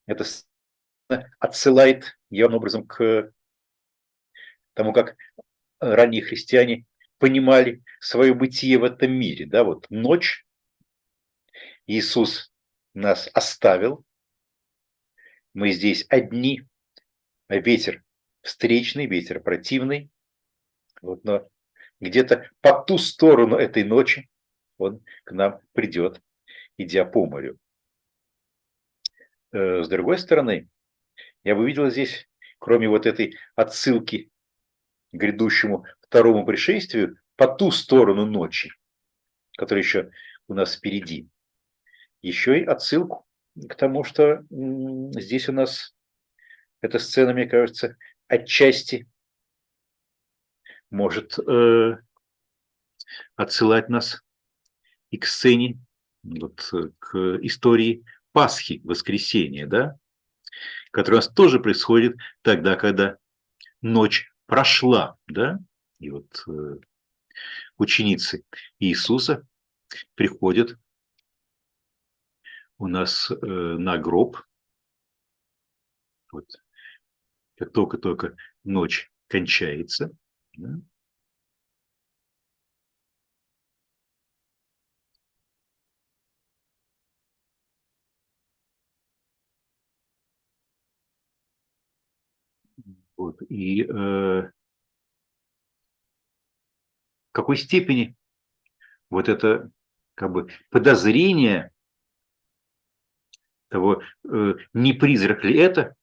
это отсылает явным образом к тому, как ранние христиане понимали свое бытие в этом мире. Да? Вот ночь, Иисус нас оставил, мы здесь одни, ветер встречный, ветер противный, вот, но где-то по ту сторону этой ночи он к нам придет, идя по морю. С другой стороны, я бы увидел здесь, кроме вот этой отсылки к грядущему второму пришествию, по ту сторону ночи, который еще у нас впереди, еще и отсылку к тому, что здесь у нас эта сцена, мне кажется, отчасти может отсылать нас и к сцене, вот, к истории Пасхи, воскресения, да, которая у нас тоже происходит тогда, когда ночь прошла, да, и вот ученицы Иисуса приходят у нас на гроб, вот, как только ночь кончается, да, вот, и в какой степени вот это как бы подозрение того, не призрак ли это,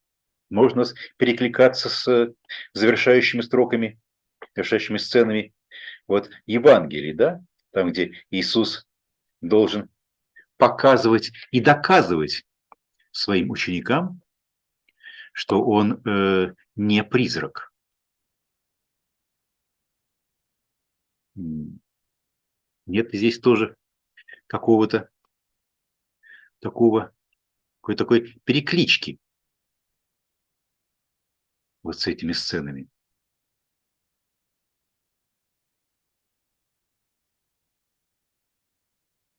можно перекликаться с завершающими строками, завершающими сценами вот Евангелий, да, там, где Иисус должен показывать и доказывать своим ученикам, что он не призрак. Нет здесь тоже какого-то какой-то такой переклички вот с этими сценами.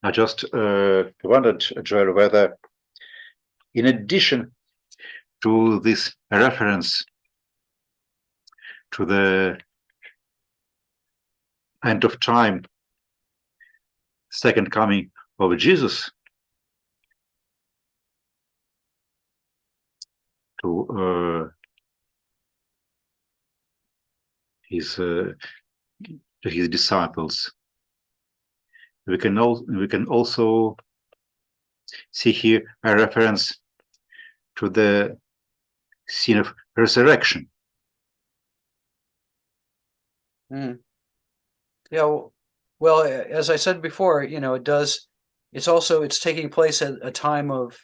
I just wondered, Joel, whether in addition to this reference to the end of time, second coming of Jesus, to his disciples, we can also see here a reference to the scene of resurrection. Yeah, well, as I said before, it's taking place at a time of,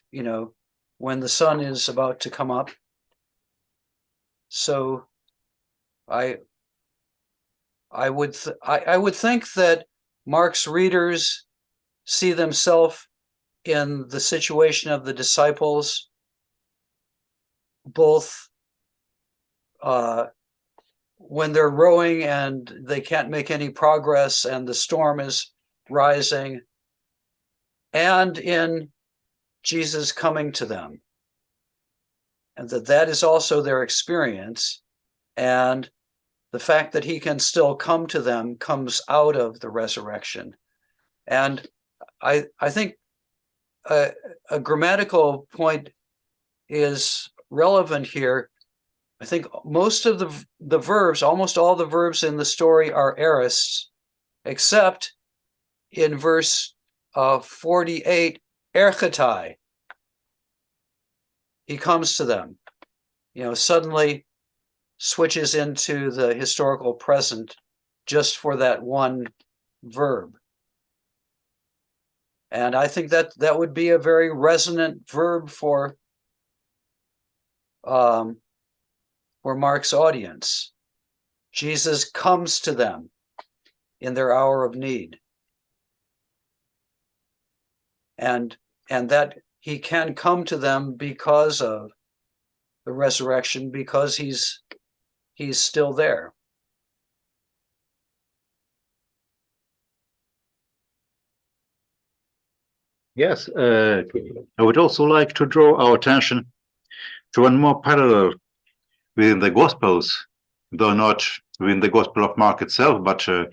when the sun is about to come up. So I would think that Mark's readers see themselves in the situation of the disciples, both when they're rowing and they can't make any progress and the storm is rising, and in Jesus coming to them, and that is also their experience, and the fact that he can still come to them comes out of the resurrection. And I think a grammatical point is relevant here. I think most of the verbs, almost all the verbs in the story are aorists, except in verse 48, erchetai. He comes to them, suddenly switches into the historical present just for that one verb. And I think that would be a very resonant verb for Mark's audience. Jesus comes to them in their hour of need. And that he can come to them because of the resurrection, because he's still there. Yes, I would also like to draw our attention to one more parallel within the Gospels, though not within the Gospel of Mark itself, but a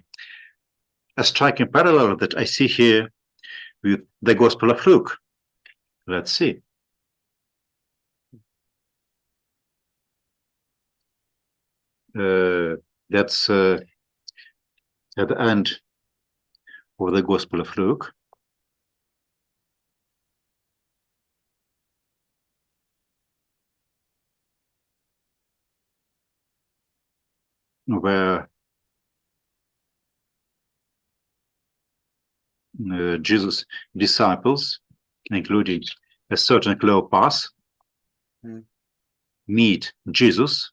striking parallel that I see here with the Gospel of Luke. Let's see. That's at the end of the Gospel of Luke. Where Jesus' disciples, including a certain Cleopas, meet Jesus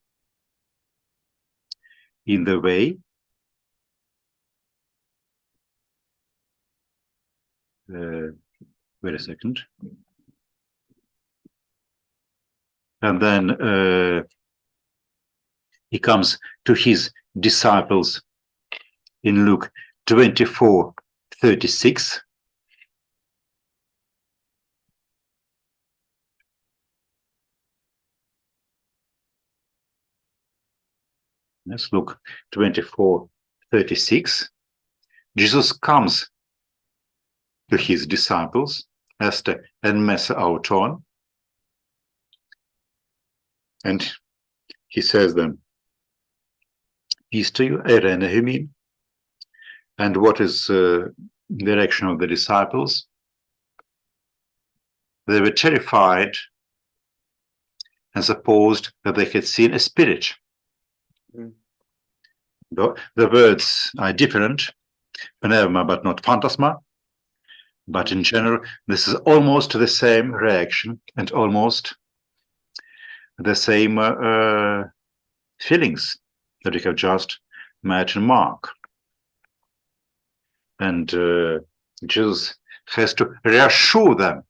in the way. Wait a second. And then he comes to his disciples in Luke 24:36. Let's look 24:36. Jesus comes to his disciples, Esther and Messe auton, and he says them, peace to you, Irene Humin. And what is the reaction of the disciples? They were terrified and supposed that they had seen a spirit. The words are different, pneuma but not phantasma, but in general this is almost the same reaction and almost the same feelings that we have just met in Mark. And Jesus has to reassure them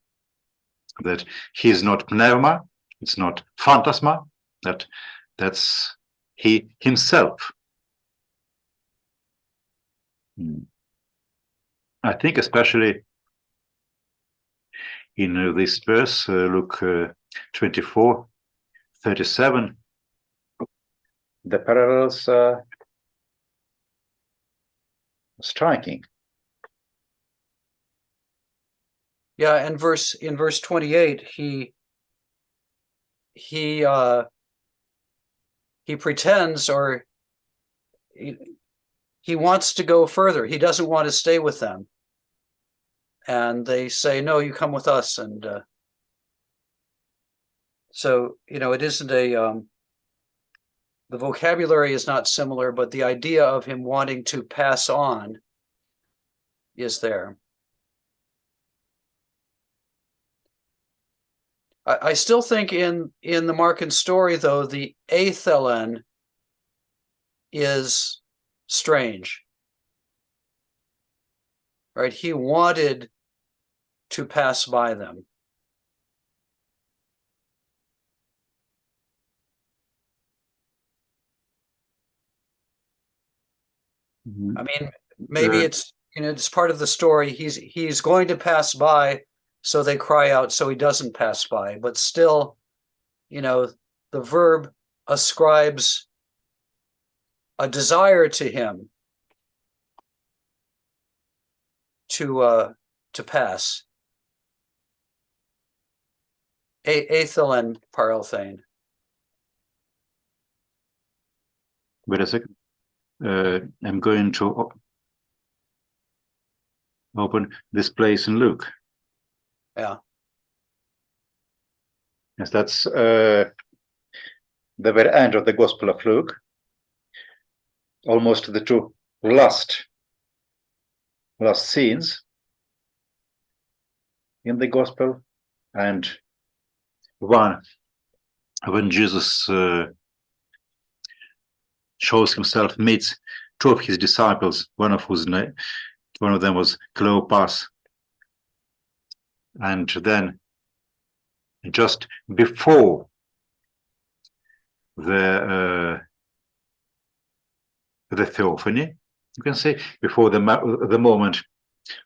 that he is not pneuma, it's not phantasma, that's he himself. I think especially in this verse, Luke 24:37, the parallels are striking. Yeah, in verse 28, he pretends, or he wants to go further. He doesn't want to stay with them. And they say, no, you come with us. And so, it isn't the vocabulary is not similar, but the idea of him wanting to pass on is there. I still think in the Markan story, though, the athelen is strange, right? He wanted to pass by them. I mean, maybe it's it's part of the story. He's going to pass by, so they cry out so he doesn't pass by. But still, the verb ascribes a desire to him to pass. Athelen paralthane. Wait a second. I'm going to open this place in Luke. Yeah. Yes, that's the very end of the Gospel of Luke. Almost the two last scenes in the Gospel, and one when Jesus shows himself, meets two of his disciples, one of them was Cleopas, and then just before the theophany, you can say, before the moment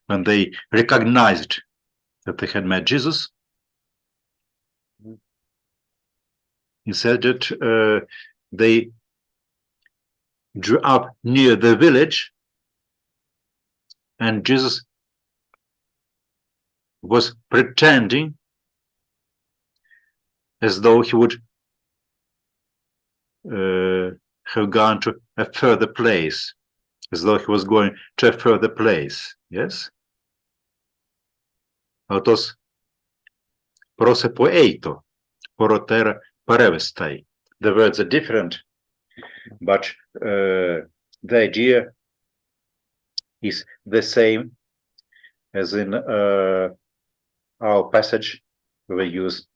when they recognized that they had met Jesus, he said that they drew up near the village, and Jesus was pretending as though he would have gone to a further place, as though he was going to a further place. Yes? Autos prosepoeito, porotera parevestai. The words are different, but the idea is the same as in our passage, we use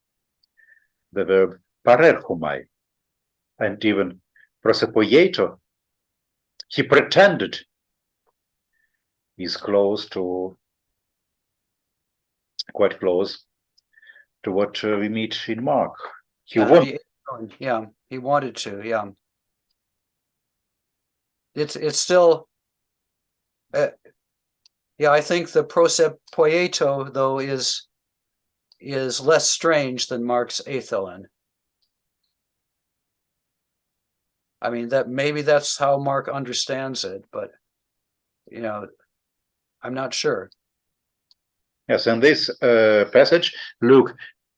the verb parerchomai, and even prosepoieto, he pretended, is close to, quite close to what we meet in Mark. He wanted. Yeah, he wanted to. Yeah, it's still. Yeah, I think the prosepoieto though is less strange than Mark's eithelen. I mean, that maybe that's how Mark understands it, but you know, I'm not sure. Yes, and this passage, Luke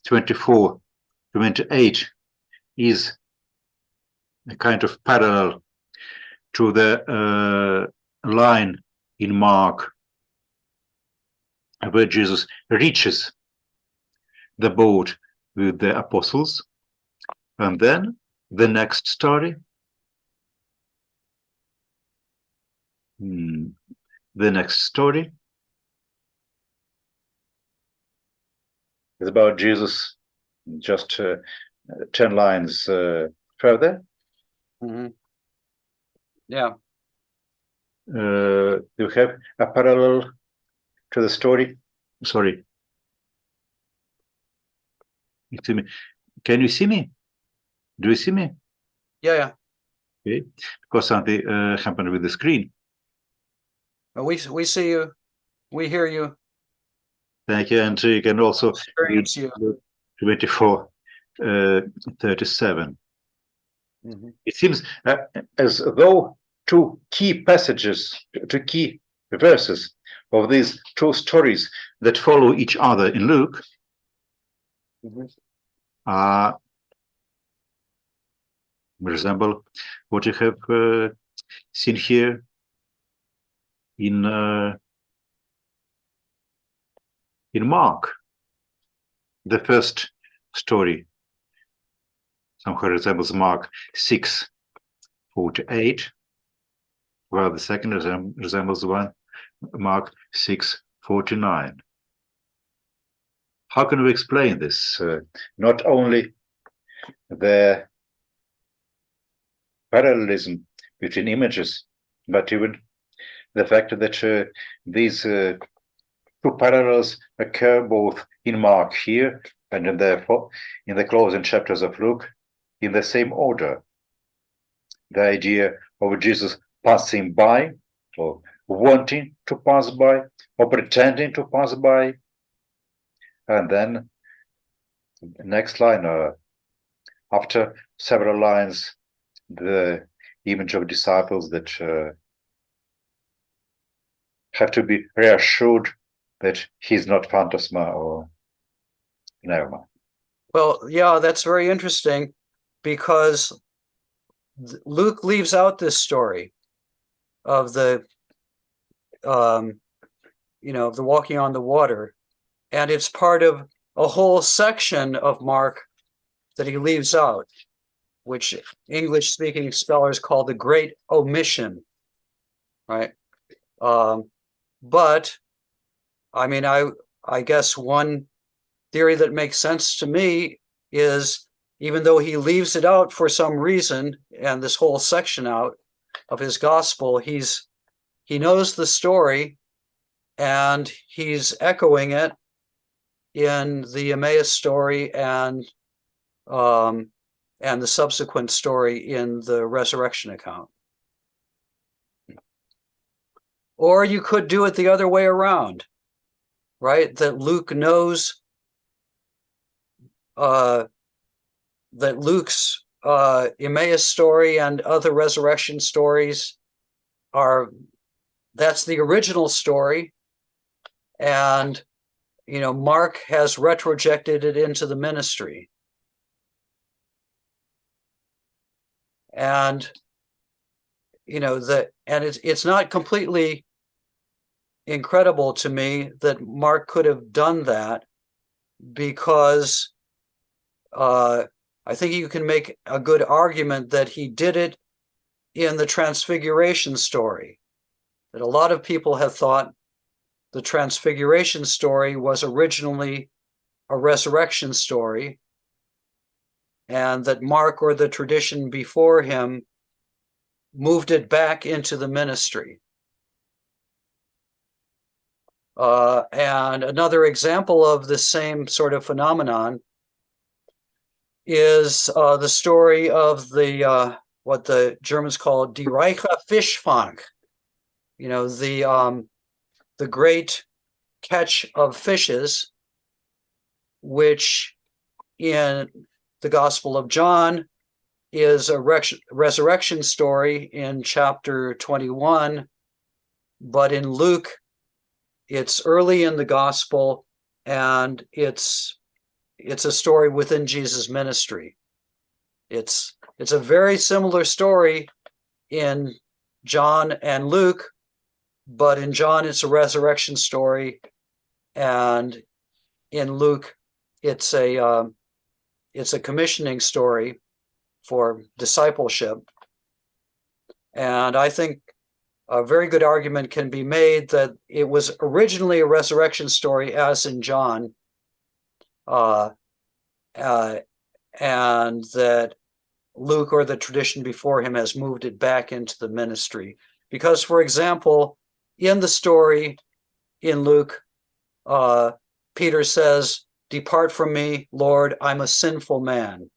24:28, is a kind of parallel to the line in Mark where Jesus reaches the boat with the apostles, and then the next story, is about Jesus just 10 lines further. Mm-hmm. Yeah. You have a parallel to the story. Sorry. Can you see me? Do you see me? Yeah. Okay. Because something happened with the screen. We see you. We hear you. Thank you. And you can also Experience you. 24:37. Mm-hmm. It seems as though two key verses of these two stories that follow each other in Luke resemble what you have seen here in Mark. The first story somehow resembles Mark 6:48, while the second resembles Mark 6:49. How can we explain this? Not only the parallelism between images, but even the fact that these two parallels occur both in Mark here and in the closing chapters of Luke in the same order. The idea of Jesus passing by, or wanting to pass by, or pretending to pass by, and then the next line, after several lines, the image of disciples that have to be reassured that he's not phantasma or pneuma. Well, yeah, that's very interesting because Luke leaves out this story of the the walking on the water, and it's part of a whole section of Mark that he leaves out, which English-speaking scholars call the Great Omission, right? But I mean, I guess one theory that makes sense to me is even though he leaves it out for some reason, and this whole section out of his gospel, he knows the story and he's echoing it in the Emmaus story and the subsequent story in the resurrection account. Or you could do it the other way around, right? That Luke knows that Luke's Emmaus story and other resurrection stories that's the original story, and Mark has retrojected it into the ministry. And it's not completely incredible to me that Mark could have done that, because I think you can make a good argument that he did it in the Transfiguration story, that a lot of people have thought the transfiguration story was originally a resurrection story, and that Mark, or the tradition before him, moved it back into the ministry. And another example of the same sort of phenomenon is the story of the what the Germans call Die Reiche Fischfang, you know, the great catch of fishes, which in the Gospel of John is a resurrection story in chapter 21, but in Luke, it's early in the Gospel, and it's a story within Jesus' ministry. It's a very similar story in John and Luke, but in John it's a resurrection story, and in Luke it's a commissioning story for discipleship. And I think a very good argument can be made that it was originally a resurrection story, as in John, and that Luke, or the tradition before him, has moved it back into the ministry. Because, for example, in the story in Luke, Peter says, "Depart from me, Lord, I'm a sinful man."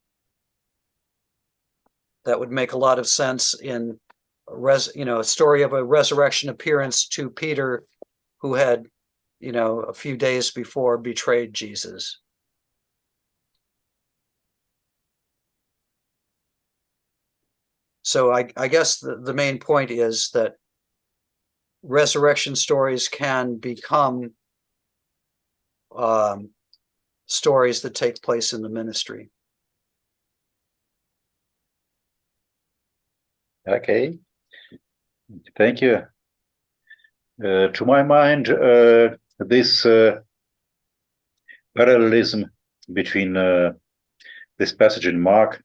That would make a lot of sense in a story of a resurrection appearance to Peter, who had, a few days before betrayed Jesus. So I guess the main point is that resurrection stories can become stories that take place in the ministry. Okay, thank you. To my mind, this parallelism between this passage in Mark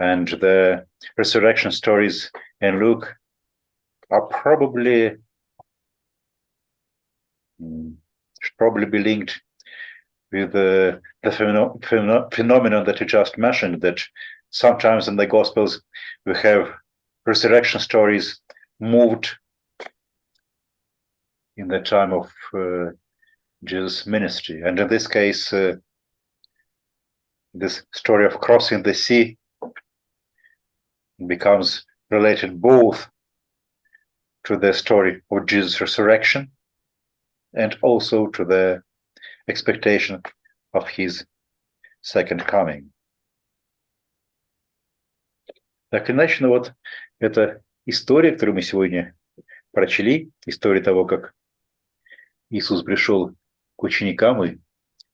and the resurrection stories in Luke are probably should probably be linked with the phenomenon that you just mentioned, that sometimes in the Gospels we have resurrection stories moved in the time of Jesus' ministry. And in this case, this story of crossing the sea becomes related both to the story of Jesus' resurrection and also to the expectation of his second coming. Так иначе, вот эта история, которую мы сегодня прочли, история того, как Иисус пришел к ученикам и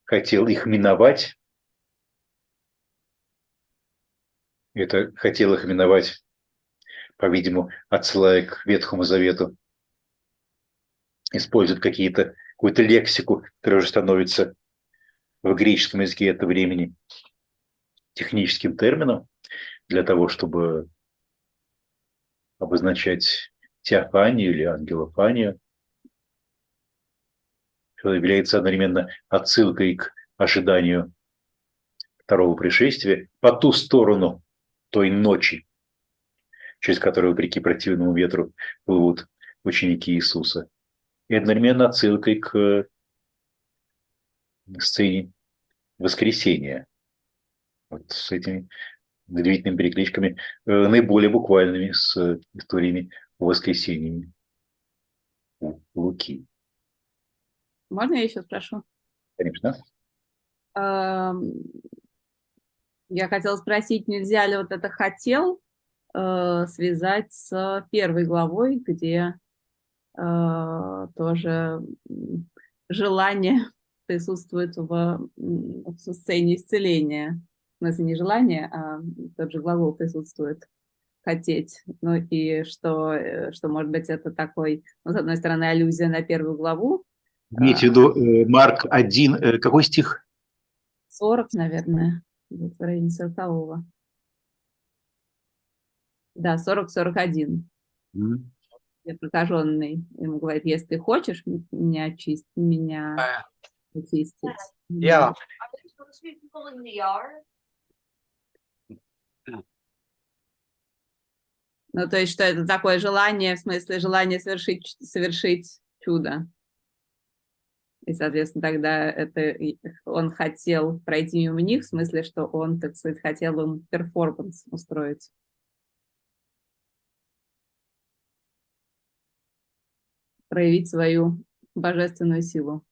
хотел их миновать. Это хотел их миновать, по-видимому, отсылая к Ветхому Завету. Использует какую-то лексику, которая уже становится в греческом языке этого времени техническим термином для того, чтобы обозначать теофанию или ангелофанию, что является одновременно отсылкой к ожиданию второго пришествия по ту сторону той ночи, через которую, вопреки противному ветру, плывут ученики Иисуса. И одновременно отсылкой к сцене воскресения. Вот с этими удивительными перекличками, наиболее буквальными, с историями о воскресении у Луки. Можно я еще спрошу? Конечно. Я хотела спросить, нельзя ли вот это «хотел» связать с первой главой, где тоже желание присутствует в сцене исцеления. В смысле, не желание, а тот же глагол присутствует «хотеть». Ну и что может быть, это такой, с одной стороны, аллюзия на первую главу. Имейте в виду Марк 1, какой стих? 40, наверное, в районе 40-го. Да, 40-41. прокаженный. Ему говорит, если ты хочешь меня очистить. Yeah. Ну, то есть, что это такое желание, в смысле, желание совершить чудо. И, соответственно, тогда он хотел пройти мимо них, в смысле, что он, так сказать, хотел им перформанс устроить. Проявить свою божественную силу.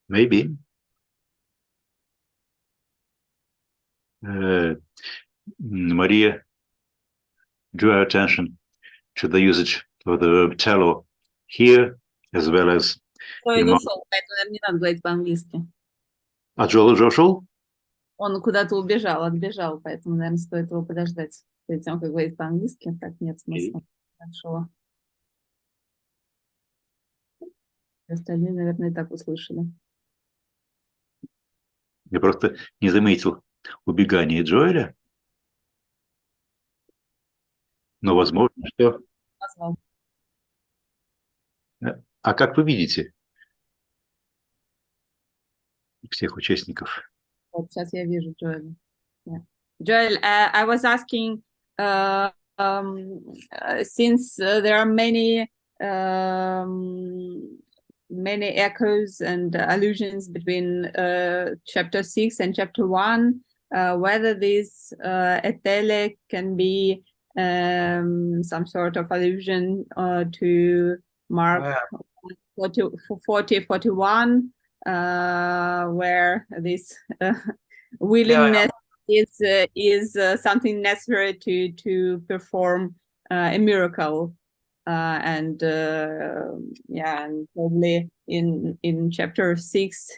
Maybe. Maria drew our attention to the usage of the verb tello here, as well as... Джоэл ушел, поэтому, наверное, не надо говорить по-английски. А Джоэл уже ушел? Он куда-то отбежал, поэтому, наверное, стоит его подождать. Перед тем, как говорить по-английски, так нет смысла. Хорошо. Остальные, наверное, и так услышали. Я просто не заметил убегания Джоэля. Но возможно, что... Назвал. А как вы видите всех участников? Вот сейчас я вижу Джоэля. Yeah. Joel, I was asking, since there are many echoes and allusions between chapter 6 and chapter 1, whether this etele can be some sort of allusion to Mark 41, where this willingness is something necessary to perform a miracle, and probably in chapter 6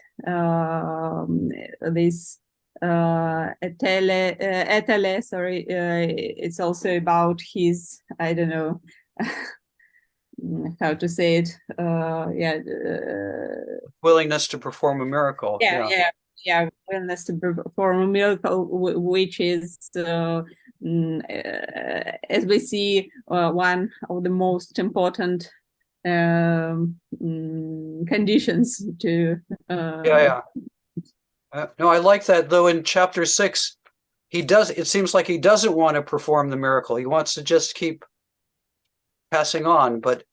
this etele, sorry, it's also about his, I don't know how to say it, Willingness to perform a miracle. Yeah, willingness to perform a miracle, which is, as we see, one of the most important conditions to. No, I like that, though. In chapter 6, it seems like he doesn't want to perform the miracle. He wants to just keep passing on, but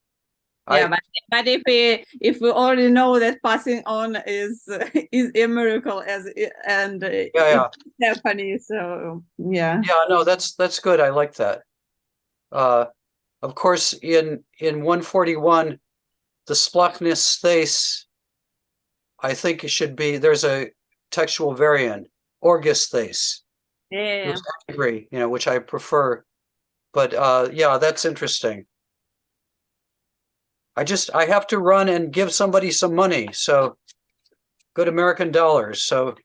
but if we already know that passing on is a miracle it's happening, so no, that's good. I like that. Of course, in 141, the splachnis theis, I think it should be, there's a textual variant, orgus theis. Yeah. Angry, which I prefer, but that's interesting. I have to run and give somebody some money, so good American dollars. So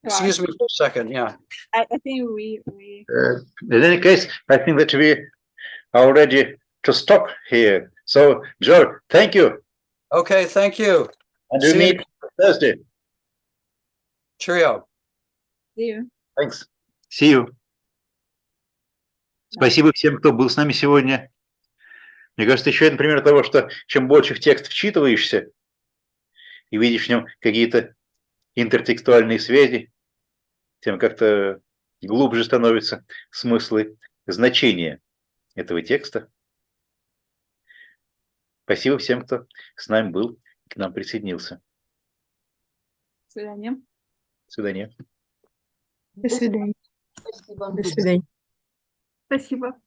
excuse me for a second. Yeah. I think we in any case, I think that we are ready to stop here. So, Joe, thank you. Okay, thank you. And we meet Thursday. Cheerio. See you. Thanks. See you. Спасибо всем, кто был с нами сегодня. Мне кажется, еще один пример того, что чем больше в текст вчитываешься и видишь в нем какие-то интертекстуальные связи, тем как-то глубже становятся смыслы, значения этого текста. Спасибо всем, кто с нами был и к нам присоединился. До свидания. До свидания. До свидания. Спасибо. До свидания. Спасибо.